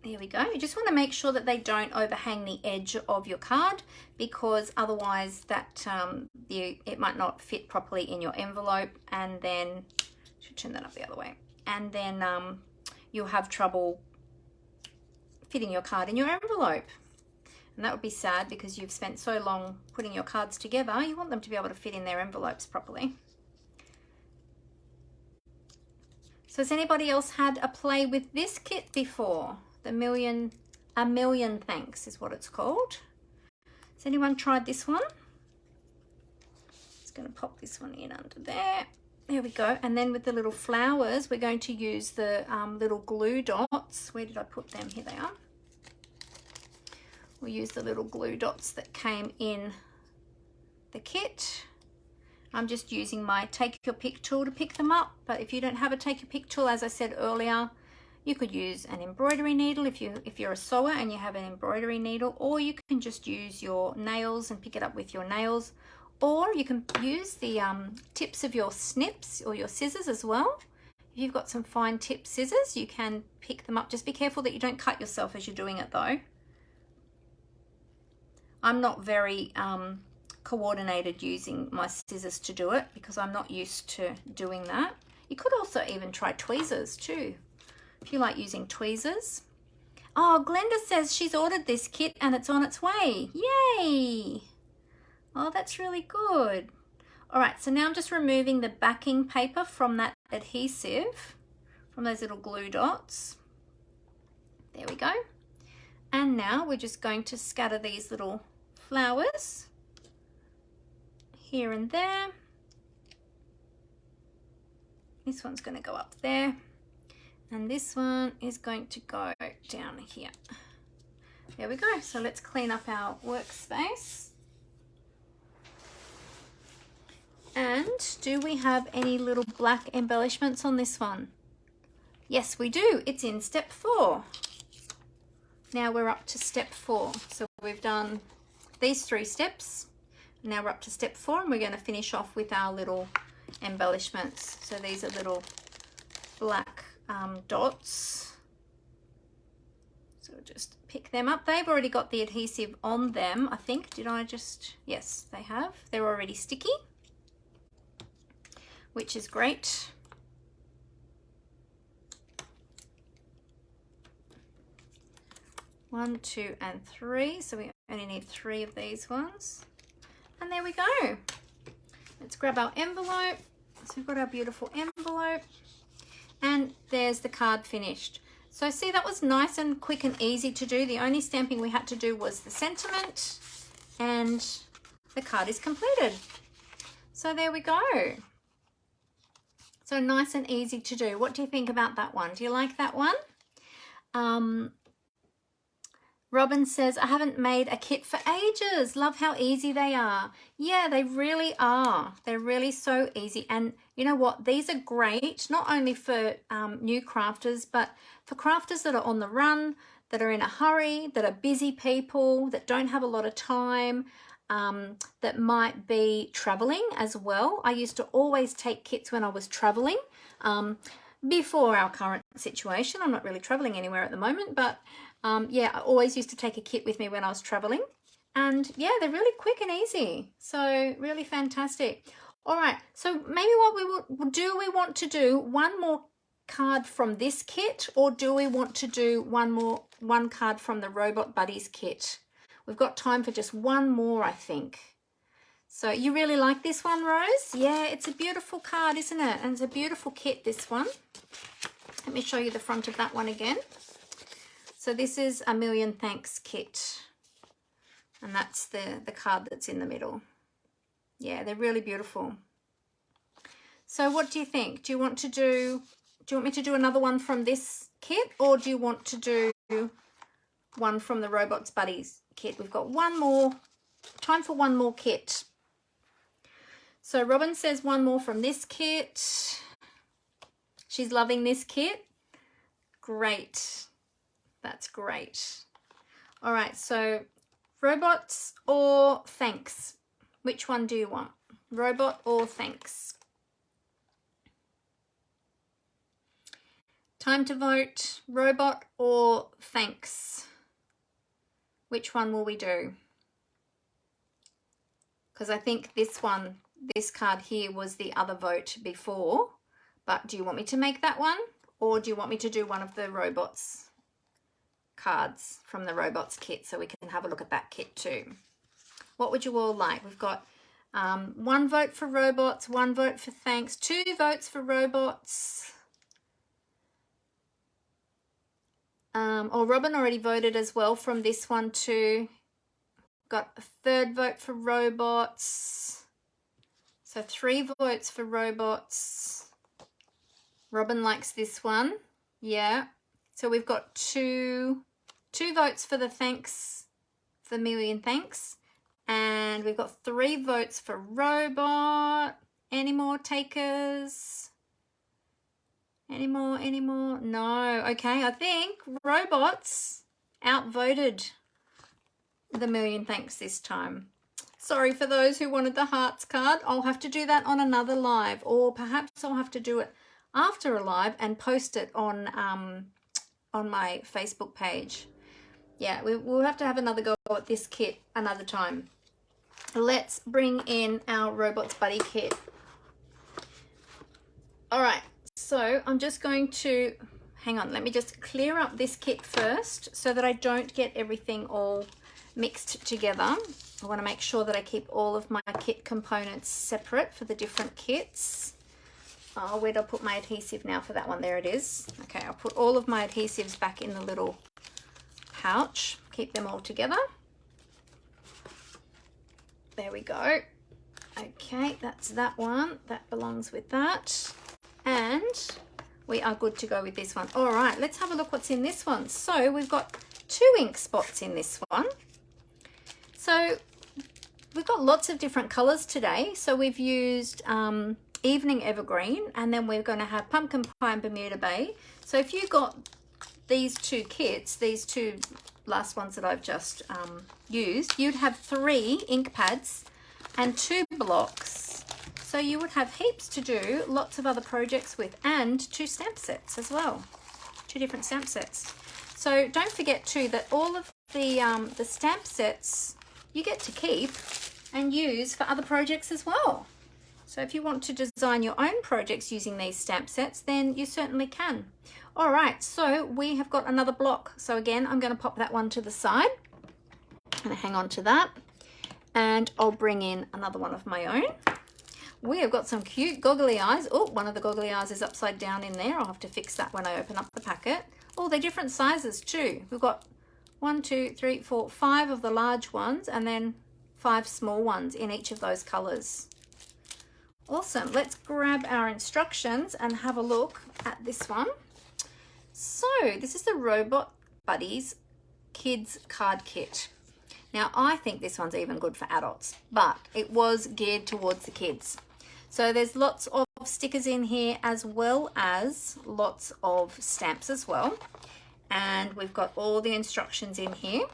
There we go. You just want to make sure that they don't overhang the edge of your card, because otherwise that it might not fit properly in your envelope, and then should turn that up the other way, and then you'll have trouble fitting your card in your envelope, and that would be sad because you've spent so long putting your cards together. You want them to be able to fit in their envelopes properly. So has anybody else had a play with this kit before? A million thanks is what it's called. Has anyone tried this one? Just going to pop this one in under there. There we go. And then with the little flowers, we're going to use the little glue dots. Where did I put them? Here they are. We'll use the little glue dots that came in the kit. I'm just using my Take Your Pick tool to pick them up, but if you don't have a Take Your Pick tool, as I said earlier, you could use an embroidery needle if you're a sewer and you have an embroidery needle, or you can just use your nails and pick it up with your nails, or you can use the tips of your snips or your scissors as well. If you've got some fine tip scissors, you can pick them up. Just be careful that you don't cut yourself as you're doing it though. I'm not very coordinated using my scissors to do it because I'm not used to doing that. You could also even try tweezers too, if you like using tweezers. Oh, Glenda says she's ordered this kit and it's on its way. Yay! Oh, that's really good. All right, so now I'm just removing the backing paper from that adhesive, from those little glue dots. There we go. And now we're just going to scatter these little flowers here and there. This one's going to go up there. And this one is going to go down here. There we go. So let's clean up our workspace. And do we have any little black embellishments on this one? Yes, we do. It's in step 4. Now we're up to step 4. So we've done these 3 steps. Now we're up to step 4, and we're going to finish off with our little embellishments. So these are little black dots. So just pick them up. They've already got the adhesive on them, I think. Did I just? Yes, they have. They're already sticky, which is great. 1, 2, and 3. So we only need 3 of these ones. And there we go. Let's grab our envelope. So we've got our beautiful envelope. And there's the card finished. So see, that was nice and quick and easy to do. The only stamping we had to do was the sentiment, and the card is completed. So there we go. So nice and easy to do. What do you think about that one? Do you like that one? Robin says, I haven't made a kit for ages. Love how easy they are. Yeah, they really are. They're really so easy. And you know what? These are great, not only for new crafters, but for crafters that are on the run, that are in a hurry, that are busy people, that don't have a lot of time, that might be traveling as well. I used to always take kits when I was traveling. Before our current situation, I'm not really traveling anywhere at the moment, but yeah, I always used to take a kit with me when I was traveling. And yeah, they're really quick and easy. So really fantastic. All right, so maybe what we want to do one more card from this kit, or do we want to do one card from the Robot Buddies kit? We've got time for just one more, I think. So you really like this one, Rose? Yeah, it's a beautiful card, isn't it? And it's a beautiful kit, this one. Let me show you the front of that one again. So this is a Million Thanks kit. And that's the card that's in the middle. Yeah, they're really beautiful. So what do you think? Do you want me to do another one from this kit, or do you want to do one from the Robots Buddies kit? We've got time for one more kit. So Robin says one more from this kit. She's loving this kit. Great. That's great. All right, so robots or thanks? Which one do you want? Robot or thanks? Time to vote. Robot or thanks? Which one will we do? Because I think this card here was the other vote before. But do you want me to make that one? Or do you want me to do one of the robots cards from the robots kit, so we can have a look at that kit too? What would you all like? We've got 1 vote for robots, 1 vote for thanks, 2 votes for robots. Or Robin already voted as well from this one too. Got a 3rd vote for robots. So 3 votes for robots. Robin likes this one. Yeah. So we've got two votes for the thanks, for the Million Thanks. And we've got 3 votes for robot. Any more takers? Any more? No. Okay, I think robots outvoted the Million Thanks this time. Sorry for those who wanted the hearts card. I'll have to do that on another live, or perhaps I'll have to do it after a live and post it on my Facebook page. Yeah, we'll have to have another go at this kit another time. Let's bring in our Robots Buddy kit. All right, so I'm just going to, hang on, let me just clear up this kit first so that I don't get everything all mixed together. I want to make sure that I keep all of my kit components separate for the different kits. Oh, where did I put my adhesive now for that one? There it is. Okay, I'll put all of my adhesives back in the little pouch. Keep them all together. There we go. Okay, that's that one. That belongs with that. And we are good to go with this one. All right, let's have a look what's in this one. So we've got 2 ink spots in this one. So we've got lots of different colors today. So we've used Evening Evergreen, and then we're going to have Pumpkin Pie and Bermuda Bay. So if you got these 2 kits, these 2 last ones that I've just used, you'd have 3 ink pads and 2 blocks. So you would have heaps to do, lots of other projects with, and 2 stamp sets as well, 2 different stamp sets. So don't forget too that all of the stamp sets you get to keep and use for other projects as well. So if you want to design your own projects using these stamp sets, then you certainly can. All right, so we have got another block. So again, I'm going to pop that one to the side. I'm going to hang on to that. And I'll bring in another one of my own. We have got some cute goggly eyes. Oh, one of the goggly eyes is upside down in there. I'll have to fix that when I open up the packet. Oh, they're different sizes too. We've got 1, 2, 3, 4, 5 of the large ones and then 5 small ones in each of those colors. Awesome. Let's grab our instructions and have a look at this one. So this is the Robot Buddies Kids Card Kit. Now I think this one's even good for adults, but it was geared towards the kids. So there's lots of stickers in here as well as lots of stamps as well. And we've got all the instructions in here.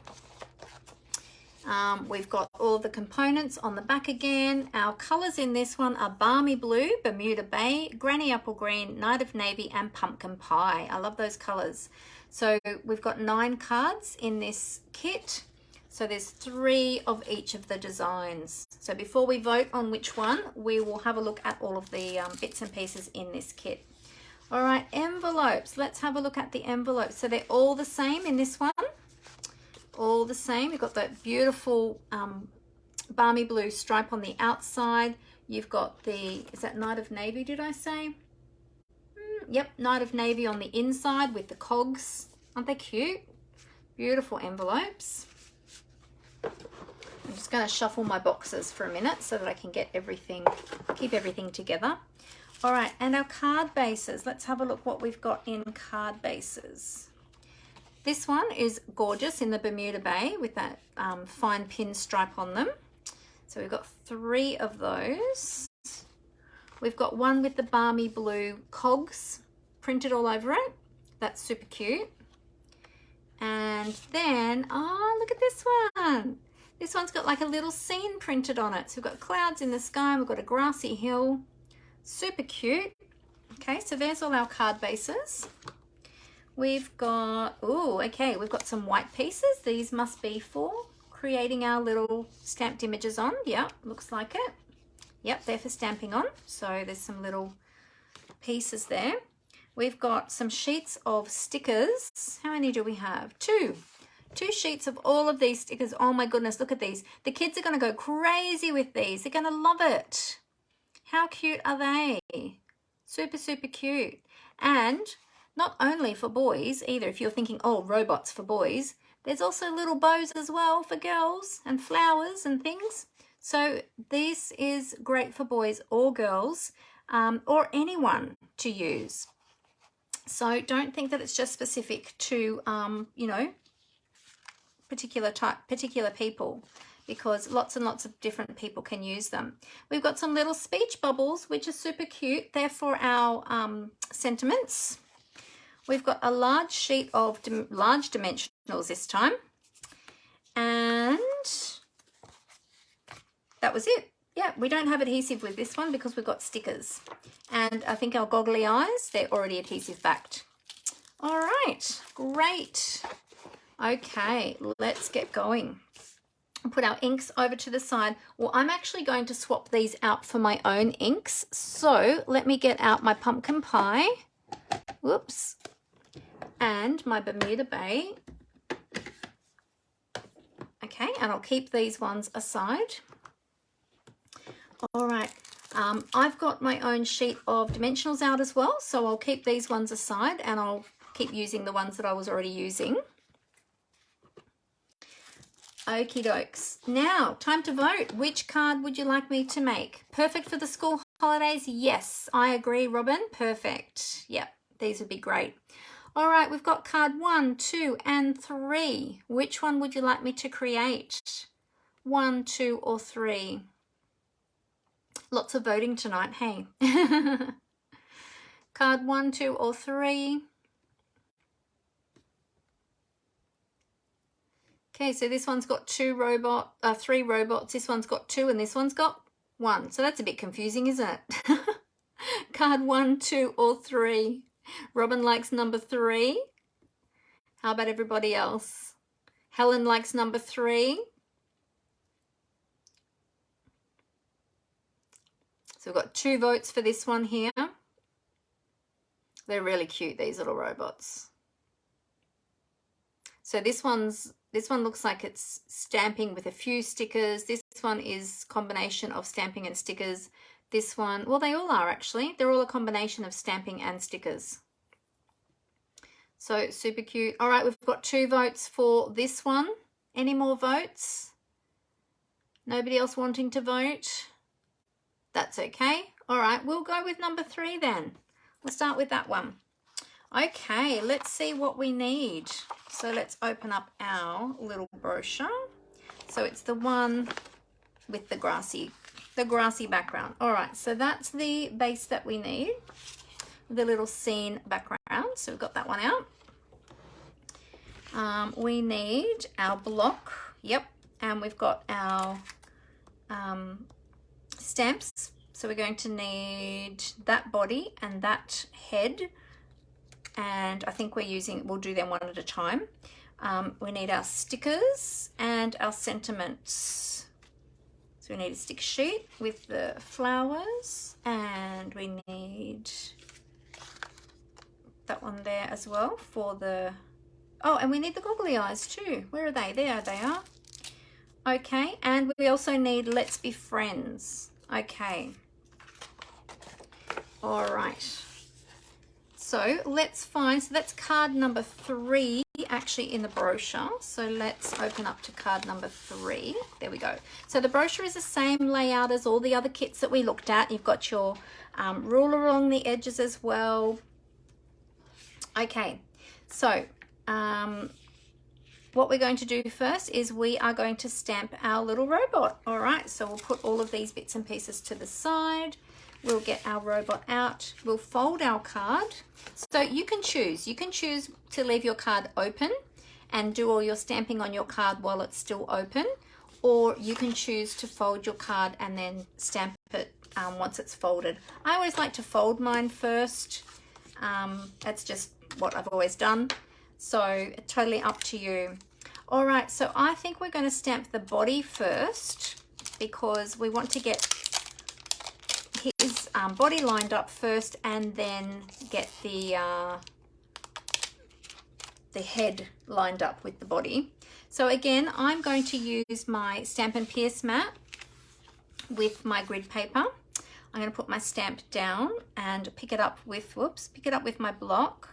We've got all the components on the back again. Our colors in this one are Balmy Blue, Bermuda Bay, Granny Apple Green, Night of Navy, and Pumpkin Pie. I love those colors. So we've got 9 cards in this kit. So there's 3 of each of the designs. So before we vote on which one, we will have a look at all of the bits and pieces in this kit. All right, envelopes. Let's have a look at the envelopes. So they're all the same in this one. All the same. You've got that beautiful balmy blue stripe on the outside. You've got the, is that Night of Navy, did I say? Yep, Night of Navy on the inside with the cogs. Aren't they cute? Beautiful envelopes. I'm just going to shuffle my boxes for a minute so that I can get everything, keep everything together. All right, and our card bases. Let's have a look what we've got in card bases. This one is gorgeous in the Bermuda Bay with that fine pin stripe on them. So we've got 3 of those. We've got one with the balmy blue cogs printed all over it. That's super cute. And then, oh, look at this one. This one's got like a little scene printed on it. So we've got clouds in the sky and we've got a grassy hill. Super cute. Okay, so there's all our card bases. We've got, oh, okay, we've got some white pieces. These must be for creating our little stamped images on. Yep, looks like it. Yep, they're for stamping on. So there's some little pieces there. We've got some sheets of stickers. How many do we have? 2. 2 sheets of all of these stickers. Oh my goodness, look at these. The kids are going to go crazy with these. They're going to love it. How cute are they? Super, super cute. And not only for boys either, if you're thinking, oh, robots for boys, there's also little bows as well for girls and flowers and things. So this is great for boys or girls or anyone to use. So don't think that it's just specific to, you know, particular people, because lots and lots of different people can use them. We've got some little speech bubbles, which are super cute. They're for our sentiments. We've got a large sheet of large dimensionals this time. And that was it. Yeah, we don't have adhesive with this one because we've got stickers. And I think our goggly eyes, they're already adhesive backed. All right, great. Okay, let's get going. I'll put our inks over to the side. Well, I'm actually going to swap these out for my own inks. So let me get out my pumpkin pie. Whoops. And my Bermuda Bay. Okay, and I'll keep these ones aside. All right, I've got my own sheet of dimensionals out as well, so I'll keep these ones aside and I'll keep using the ones that I was already using. Okie dokes. Now, time to vote. Which card would you like me to make? Perfect for the school holidays? Yes, I agree, Robin. Perfect. Yep, these would be great. All right, we've got card 1, 2, and 3. Which one would you like me to create? 1, 2, or 3? Lots of voting tonight, hey. Card 1, 2, or 3. Okay, so this one's got 3 robots. This one's got 2 and this one's got 1. So that's a bit confusing, isn't it? Card 1, 2, or 3. Robin likes number 3. How about everybody else? Helen likes number 3. So we've got 2 votes for this one here. They're really cute, these little robots. So this one looks like it's stamping with a few stickers. This one is combination of stamping and stickers. This one, well, they all are actually. They're all a combination of stamping and stickers. So super cute. All right, we've got 2 votes for this one. Any more votes? Nobody else wanting to vote? That's okay. All right, we'll go with number 3 then. We'll start with that one. Okay, let's see what we need. So let's open up our little brochure. So it's the one with the grassy background. All right, so that's the base that we need, the little scene background. So we've got that one out. We need our block. Yep, and we've got our stamps. So we're going to need that body and that head. And I think we'll do them one at a time. We need our stickers and our sentiments. So we need a sticker sheet with the flowers, and we need that one there as well for the, oh, and we need the goggly eyes too. Where are they? There they are. Okay, and we also need Let's Be Friends. Okay. All right. So let's find, so that's card number 3 actually in the brochure. So let's open up to card number 3. There we go. So the brochure is the same layout as all the other kits that we looked at. You've got your ruler along the edges as well. Okay, so what we're going to do first is we are going to stamp our little robot. All right, so we'll put all of these bits and pieces to the side. We'll get our robot out. We'll fold our card. So you can choose to leave your card open and do all your stamping on your card while it's still open, or you can choose to fold your card and then stamp it once it's folded. I always like to fold mine first. That's just what I've always done. So totally up to you. All right, so I think we're going to stamp the body first because we want to get his body lined up first and then get the head lined up with the body. So again, I'm going to use my Stampin' Pierce mat with my grid paper. I'm going to put my stamp down and pick it up with my block.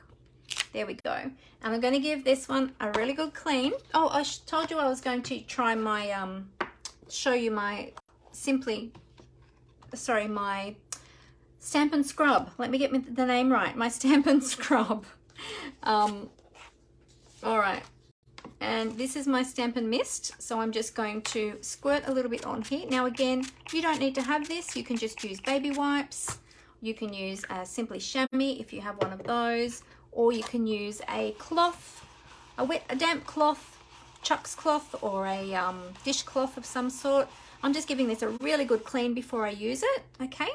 There we go. And I'm going to give this one a really good clean. Oh, I told you I was going to try my show you my my Stampin' Scrub. Let me get the name right. My Stampin' Scrub. All right. And this is my Stampin' Mist. So I'm just going to squirt a little bit on here. Now again, you don't need to have this. You can just use baby wipes. You can use simply chamois if you have one of those. Or you can use a cloth, a damp cloth, Chuck's cloth, or a dishcloth of some sort. I'm just giving this a really good clean before I use it, okay?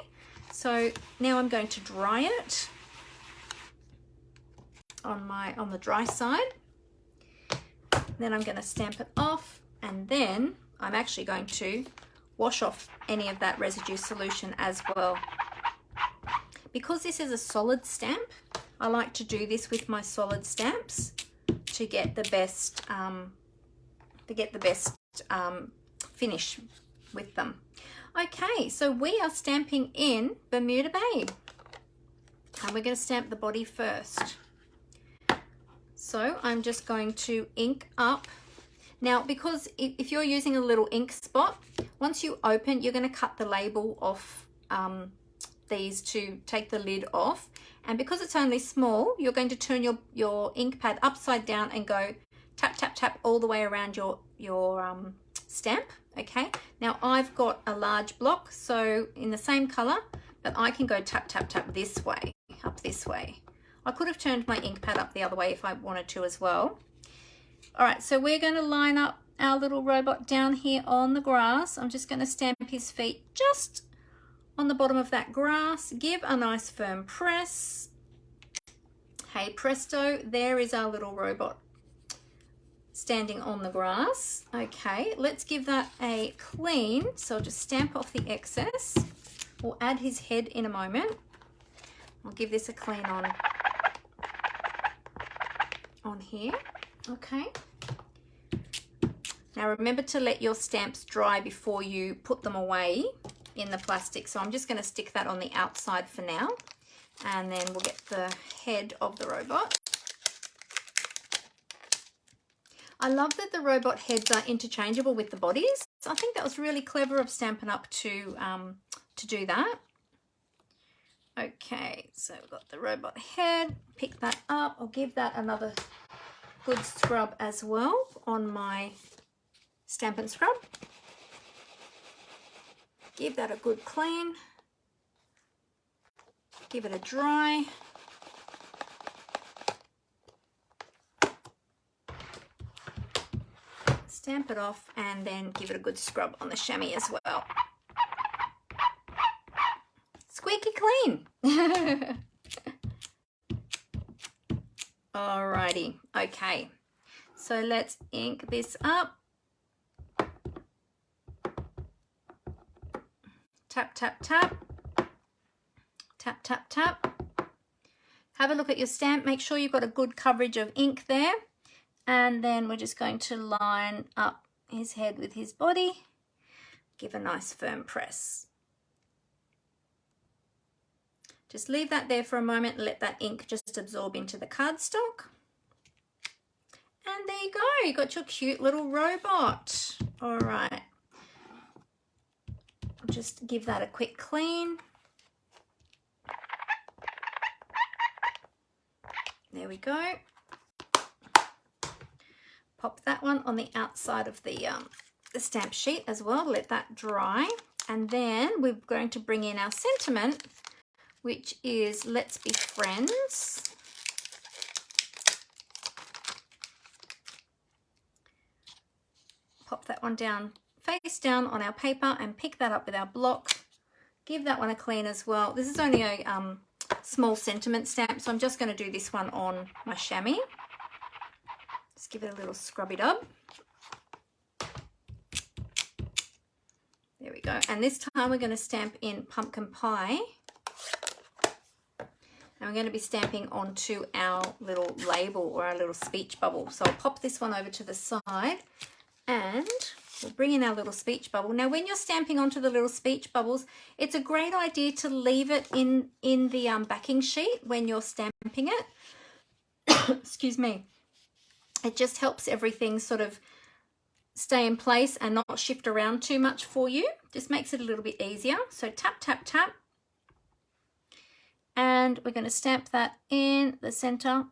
So now I'm going to dry it on the dry side. Then I'm going to stamp it off, and then I'm actually going to wash off any of that residue solution as well. Because this is a solid stamp, I like to do this with my solid stamps to get the best finish with them. Okay, so we are stamping in Bermuda Bay, and we're going to stamp the body first. So I'm just going to ink up. Now, because if you're using a little ink spot, once you open, you're going to cut the label off these to take the lid off. And because it's only small, you're going to turn your ink pad upside down and go tap, tap, tap all the way around your stamp. Okay, now I've got a large block, so in the same color, but I can go tap, tap, tap this way, up this way. I could have turned my ink pad up the other way if I wanted to as well. All right, so we're going to line up our little robot down here on the grass. I'm just going to stamp his feet just on the bottom of that grass. Give a nice firm press. Hey presto, there is our little robot standing on the grass. Okay, let's give that a clean. So I'll just stamp off the excess. We'll add his head in a moment. I'll give this a clean on on here. Okay. Now remember to let your stamps dry before you put them away in the plastic. So I'm just going to stick that on the outside for now. And then we'll get the head of the robot. I love that the robot heads are interchangeable with the bodies. I think that was really clever of Stampin' Up to do that. Okay, so we've got the robot head. Pick that up. I'll give that another good scrub as well on my Stampin' Scrub. Give that a good clean. Give it a dry. Stamp it off and then give it a good scrub on the chamois as well. Squeaky clean. Alrighty, okay. So let's ink this up. Tap, tap, tap. Tap, tap, tap. Have a look at your stamp. Make sure you've got a good coverage of ink there. And then we're just going to line up his head with his body. Give a nice firm press. Just leave that there for a moment and let that ink just absorb into the cardstock. And there you go. You got your cute little robot. All right. I'll just give that a quick clean. There we go. Pop that one on the outside of the stamp sheet as well. Let that dry. And then we're going to bring in our sentiment, which is Let's Be Friends. Pop that one down, face down on our paper and pick that up with our block. Give that one a clean as well. This is only a small sentiment stamp, so I'm just going to do this one on my chamois. Just give it a little scrubby dub. There we go. And this time we're going to stamp in Pumpkin Pie. And we're going to be stamping onto our little label or our little speech bubble. So I'll pop this one over to the side and we'll bring in our little speech bubble. Now when you're stamping onto the little speech bubbles, it's a great idea to leave it in the backing sheet when you're stamping it. Excuse me. It just helps everything sort of stay in place and not shift around too much for you. Just makes it a little bit easier. So tap, tap, tap. And we're going to stamp that in the center.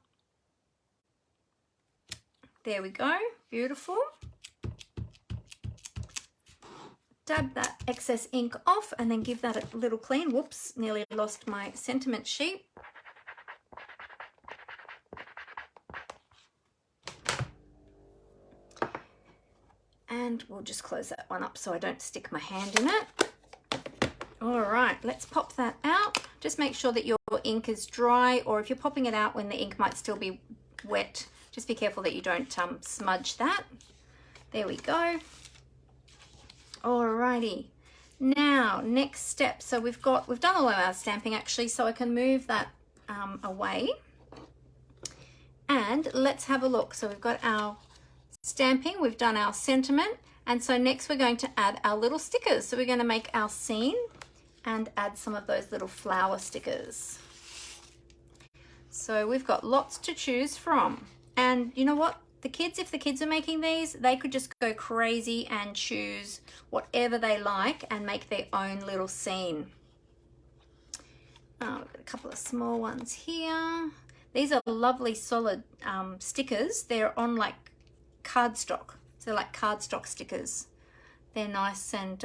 There we go. Beautiful. Dab that excess ink off and then give that a little clean. Whoops, nearly lost my sentiment sheet. And we'll just close that one up so I don't stick my hand in it. All right, let's pop that out. Just make sure that your ink is dry, or if you're popping it out when the ink might still be wet, just be careful that you don't smudge that. There we go. Alrighty. Now, next step. So we've done all of our stamping actually, so I can move that away. And let's have a look. So we've got our stamping, we've done our sentiment, and so next we're going to add our little stickers. So we're going to make our scene and add some of those little flower stickers. So we've got lots to choose from. And you know what? If the kids are making these, they could just go crazy and choose whatever they like and make their own little scene. We've got a couple of small ones here. These are lovely solid stickers. They're on like cardstock. So they're like cardstock stickers. They're nice and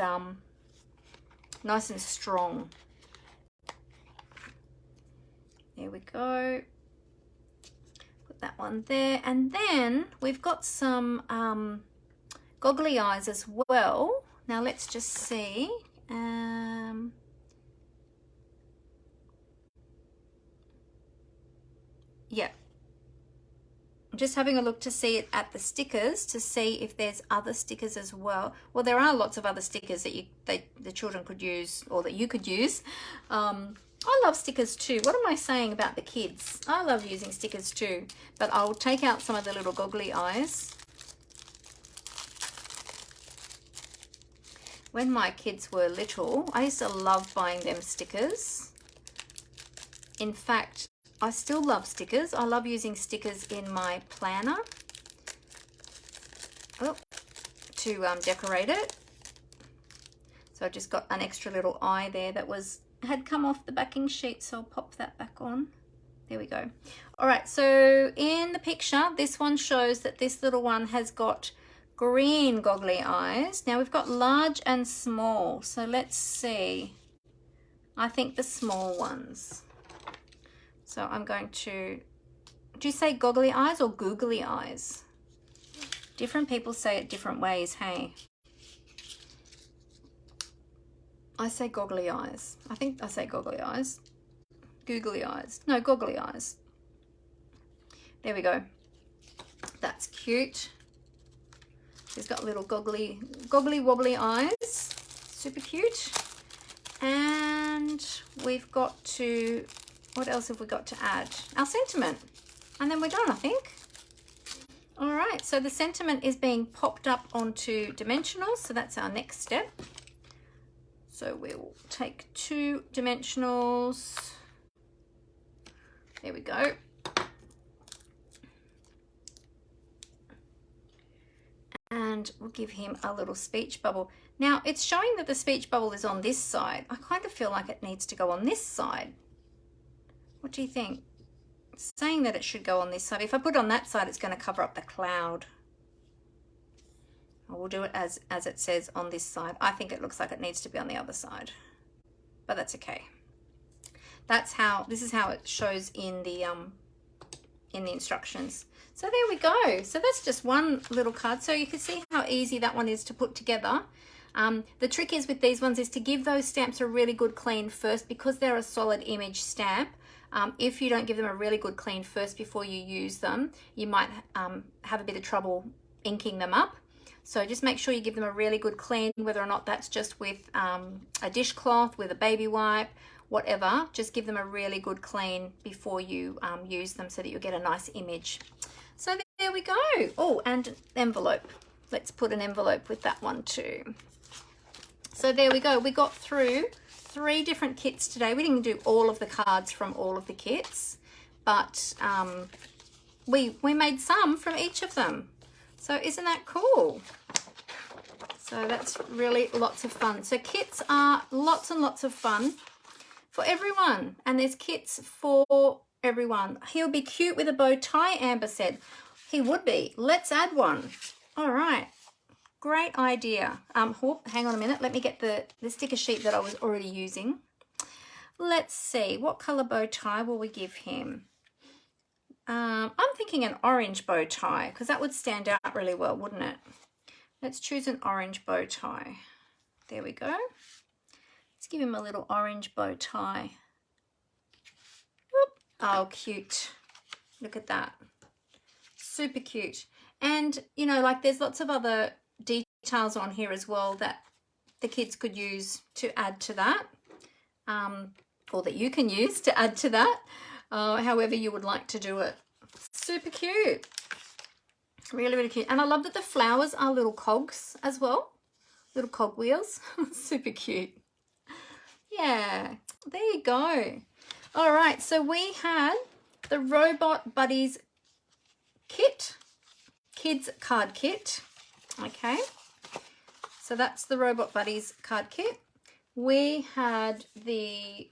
strong. There we go. Put that one there. And then we've got some goggly eyes as well. Now let's just see. Yeah. I'm just having a look to see it at the stickers to see if there's other stickers as well. Well, there are lots of other stickers that the children could use or that you could use. I love stickers too. What am I saying about the kids? I love using stickers too, but I'll take out some of the little goggly eyes. When my kids were little, I used to love buying them stickers. In fact, I still love stickers. I love using stickers in my planner to decorate it. So I just got an extra little eye there that had come off the backing sheet, so I'll pop that back on. There we go. All right, so in the picture, this one shows that this little one has got green goggly eyes. Now we've got large and small, so let's see. I think the small ones. So I'm going to, do you say goggly eyes or googly eyes? Different people say it different ways, hey? I say goggly eyes. I think I say goggly eyes. Googly eyes. No, goggly eyes. There we go. That's cute. She's got little goggly wobbly eyes. Super cute. And we've got to, what else have we got to add? Our sentiment. And then we're done, I think. All right, so the sentiment is being popped up onto dimensionals. So that's our next step. So we'll take 2 dimensionals. There we go. And we'll give him a little speech bubble. Now it's showing that the speech bubble is on this side. I kind of feel like it needs to go on this side. What do you think? It's saying that it should go on this side. If I put it on that side, it's going to cover up the cloud. We'll do it as it says on this side. I think it looks like it needs to be on the other side, but that's okay. This is how it shows in the instructions. So there we go. So that's just one little card. So you can see how easy that one is to put together. The trick is with these ones is to give those stamps a really good clean first, because they're a solid image stamp. If you don't give them a really good clean first before you use them, you might have a bit of trouble inking them up. So just make sure you give them a really good clean, whether or not that's just with a dishcloth, with a baby wipe, whatever. Just give them a really good clean before you use them so that you'll get a nice image. So there we go. Oh, and envelope. Let's put an envelope with that one too. So there we go. We got through 3 different kits today. We didn't do all of the cards from all of the kits, but we made some from each of them. So isn't that cool? So that's really lots of fun. So kits are lots and lots of fun for everyone. And there's kits for everyone. He'll be cute with a bow tie, Amber said. He would be. Let's add one. All right. Great idea. Hang on a minute. Let me get the sticker sheet that I was already using. Let's see. What color bow tie will we give him? I'm thinking an orange bow tie, because that would stand out really well, wouldn't it? Let's choose an orange bow tie. There we go. Let's give him a little orange bow tie. Whoop. Oh, cute. Look at that. Super cute. And, you know, like there's lots of other details on here as well that the kids could use to add to that, or that you can use to add to that. However you would like to do it. Super cute. Really, really cute. And I love that the flowers are little cogs as well. Little cog wheels. Super cute. Yeah, there you go. All right, so we had the Robot Buddies kit, kids card kit. Okay, so that's the Robot Buddies card kit. We had the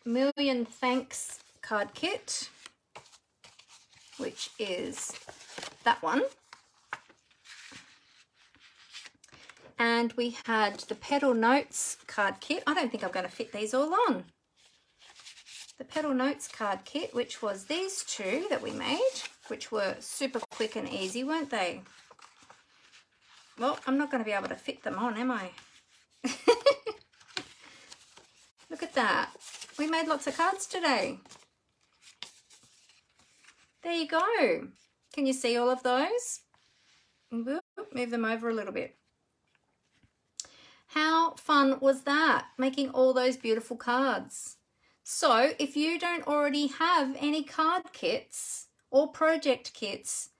Million Thanks card kit, which is that one. And we had the Petal Notes card kit. I don't think I'm going to fit these all on. The Petal Notes card kit, which was these 2 that we made, which were super quick and easy, weren't they? Well, I'm not going to be able to fit them on, am I? Look at that. We made lots of cards today. There you go. Can you see all of those? Move them over a little bit. How fun was that, making all those beautiful cards? So if you don't already have any card kits or project kits,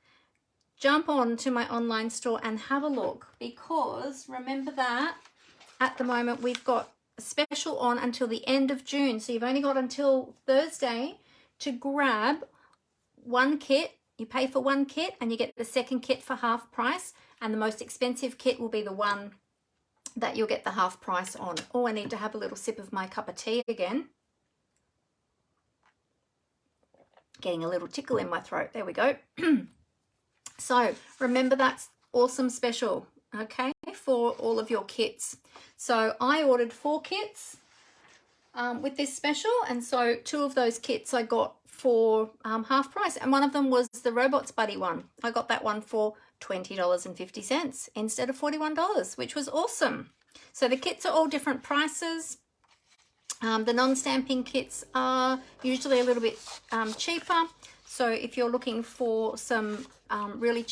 jump on to my online store and have a look, because remember that at the moment we've got a special on until the end of June. So you've only got until Thursday to grab one kit. You pay for one kit and you get the second kit for half price, and the most expensive kit will be the one that you'll get the half price on. Oh, I need to have a little sip of my cup of tea again. Getting a little tickle in my throat. There we go. So remember, that's awesome special, okay, for all of your kits. So I ordered 4 kits with this special, and so 2 of those kits I got for half price, and one of them was the Robots Buddy one. I got that one for $20.50 instead of $41, which was awesome. So the kits are all different prices. The non-stamping kits are usually a little bit cheaper. So if you're looking for some really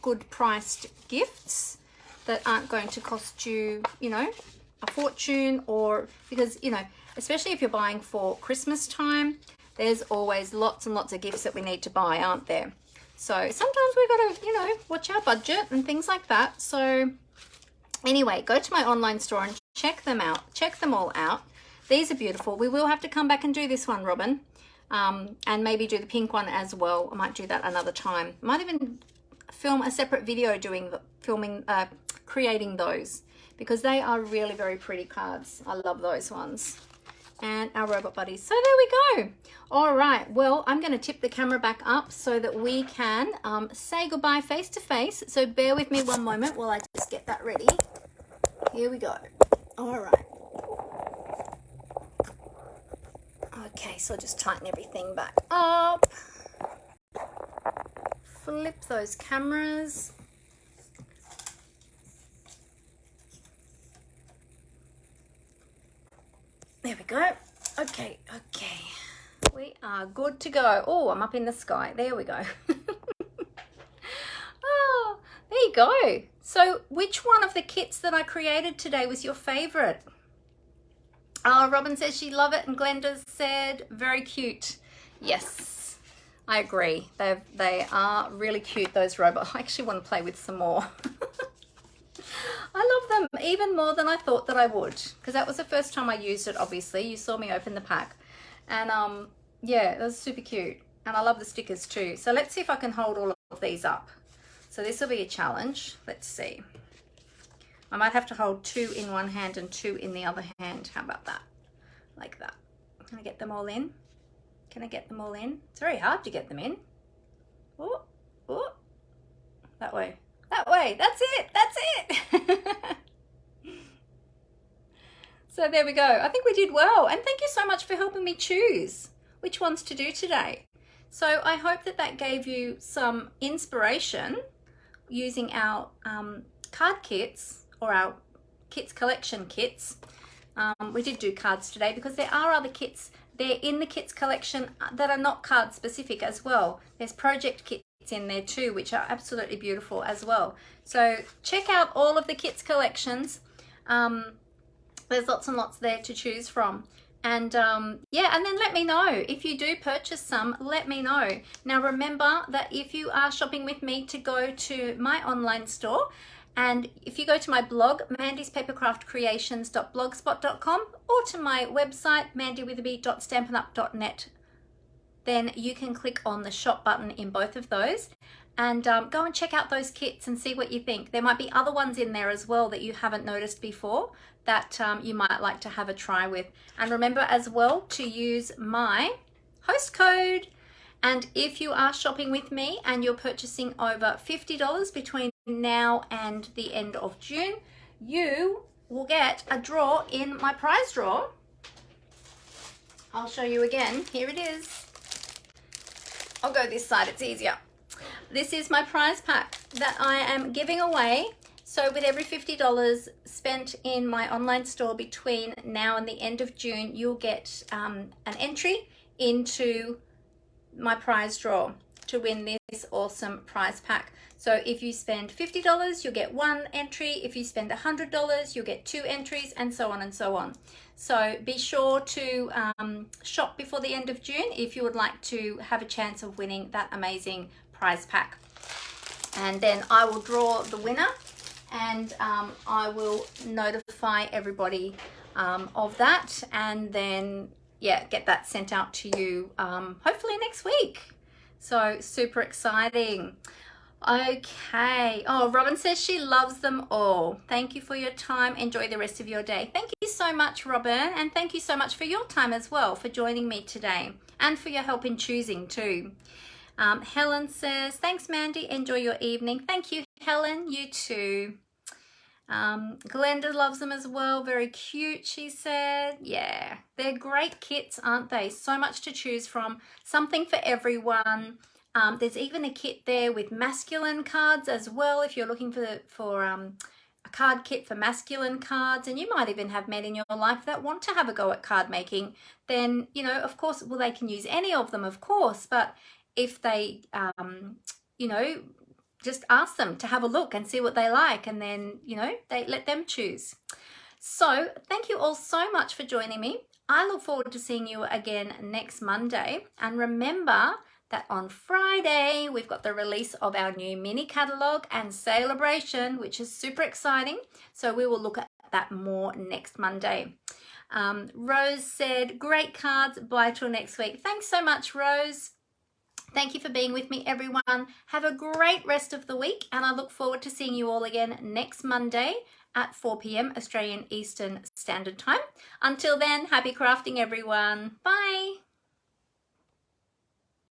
good priced gifts that aren't going to cost you, you know, a fortune, or because, you know, especially if you're buying for Christmas time, there's always lots and lots of gifts that we need to buy, aren't there? So sometimes we've got to, you know, watch our budget and things like that. So anyway, go to my online store and check them out. Check them all out. These are beautiful. We will have to come back and do this one, Robin, and maybe do the pink one as well. I might do that another time. Might even film a separate video creating those, because they are really very pretty cards. I love those ones. And our robot buddies. So there we go. All right. Well, I'm going to tip the camera back up so that we can say goodbye face to face. So bear with me one moment while I just get that ready. Here we go. All right. Okay, so I'll just tighten everything back up. Flip those cameras. There we go. Okay. We are good to go. Oh, I'm up in the sky. There we go. Oh, there you go. So which one of the kits that I created today was your favorite? Robin says she loved it, and Glenda said very cute. Yes, I agree. They are really cute, those robots. I actually want to play with some more. I love them even more than I thought that I would, because that was the first time I used it. Obviously, you saw me open the pack, and yeah, it was super cute, and I love the stickers too. So let's see if I can hold all of these up. So this will be a challenge. Let's see. I might have to hold 2 in one hand and 2 in the other hand. How about that? Like that. Can I get them all in? Can I get them all in? It's very hard to get them in. Oh, oh. That way. That way. That's it. That's it. So there we go. I think we did well. And thank you so much for helping me choose which ones to do today. So I hope that that gave you some inspiration using our card kits, or our kits collection kits. We did do cards today because there are other kits there in the kits collection that are not card specific as well. There's project kits in there too, which are absolutely beautiful as well. So check out all of the kits collections. There's lots and lots there to choose from. And yeah, and then let me know if you do purchase some. Let me know. Now remember that if you are shopping with me, to go to my online store. And if you go to my blog, mandyspapercraftcreations.blogspot.com, or to my website, mandywitherby.stampinup.net, then you can click on the shop button in both of those, and go and check out those kits and see what you think. There might be other ones in there as well that you haven't noticed before that you might like to have a try with. And remember as well to use my host code. And if you are shopping with me and you're purchasing over $50 between now and the end of June, you will get a draw in my prize draw. I'll show you again. Here it is. I'll go this side, it's easier. This is my prize pack that I am giving away. So with every $50 spent in my online store between now and the end of June, you'll get an entry into my prize draw. to win this awesome prize pack. So if you spend $50, you'll get 1 entry. If you spend $100, you'll get 2 entries, and so on and so on. So be sure to shop before the end of June if you would like to have a chance of winning that amazing prize pack. And then I will draw the winner, and I will notify everybody of that, and then yeah, get that sent out to you hopefully next week. So super exciting. Okay. Oh, Robin says she loves them all. Thank you for your time. Enjoy the rest of your day. Thank you so much, Robin. And thank you so much for your time as well, for joining me today, and for your help in choosing too. Helen says, thanks, Mandy. Enjoy your evening. Thank you, Helen. You too. Glenda loves them as well. Very cute, she said. Yeah, they're great kits, aren't they? So much to choose from. Something for everyone. There's even a kit there with masculine cards as well, if you're looking for a card kit for masculine cards, and you might even have men in your life that want to have a go at card making. Then, you know, of course, well, they can use any of them, of course, but if they, you know, just ask them to have a look and see what they like, and then, you know, they let them choose. So thank you all so much for joining me. I look forward to seeing you again next Monday. And remember that on Friday, we've got the release of our new mini catalogue and celebration, which is super exciting. So we will look at that more next Monday. Rose said, great cards. Bye till next week. Thanks so much, Rose. Thank you for being with me, everyone. Have a great rest of the week, and I look forward to seeing you all again next Monday at 4 p.m. Australian Eastern Standard Time. Until then, happy crafting, everyone. Bye.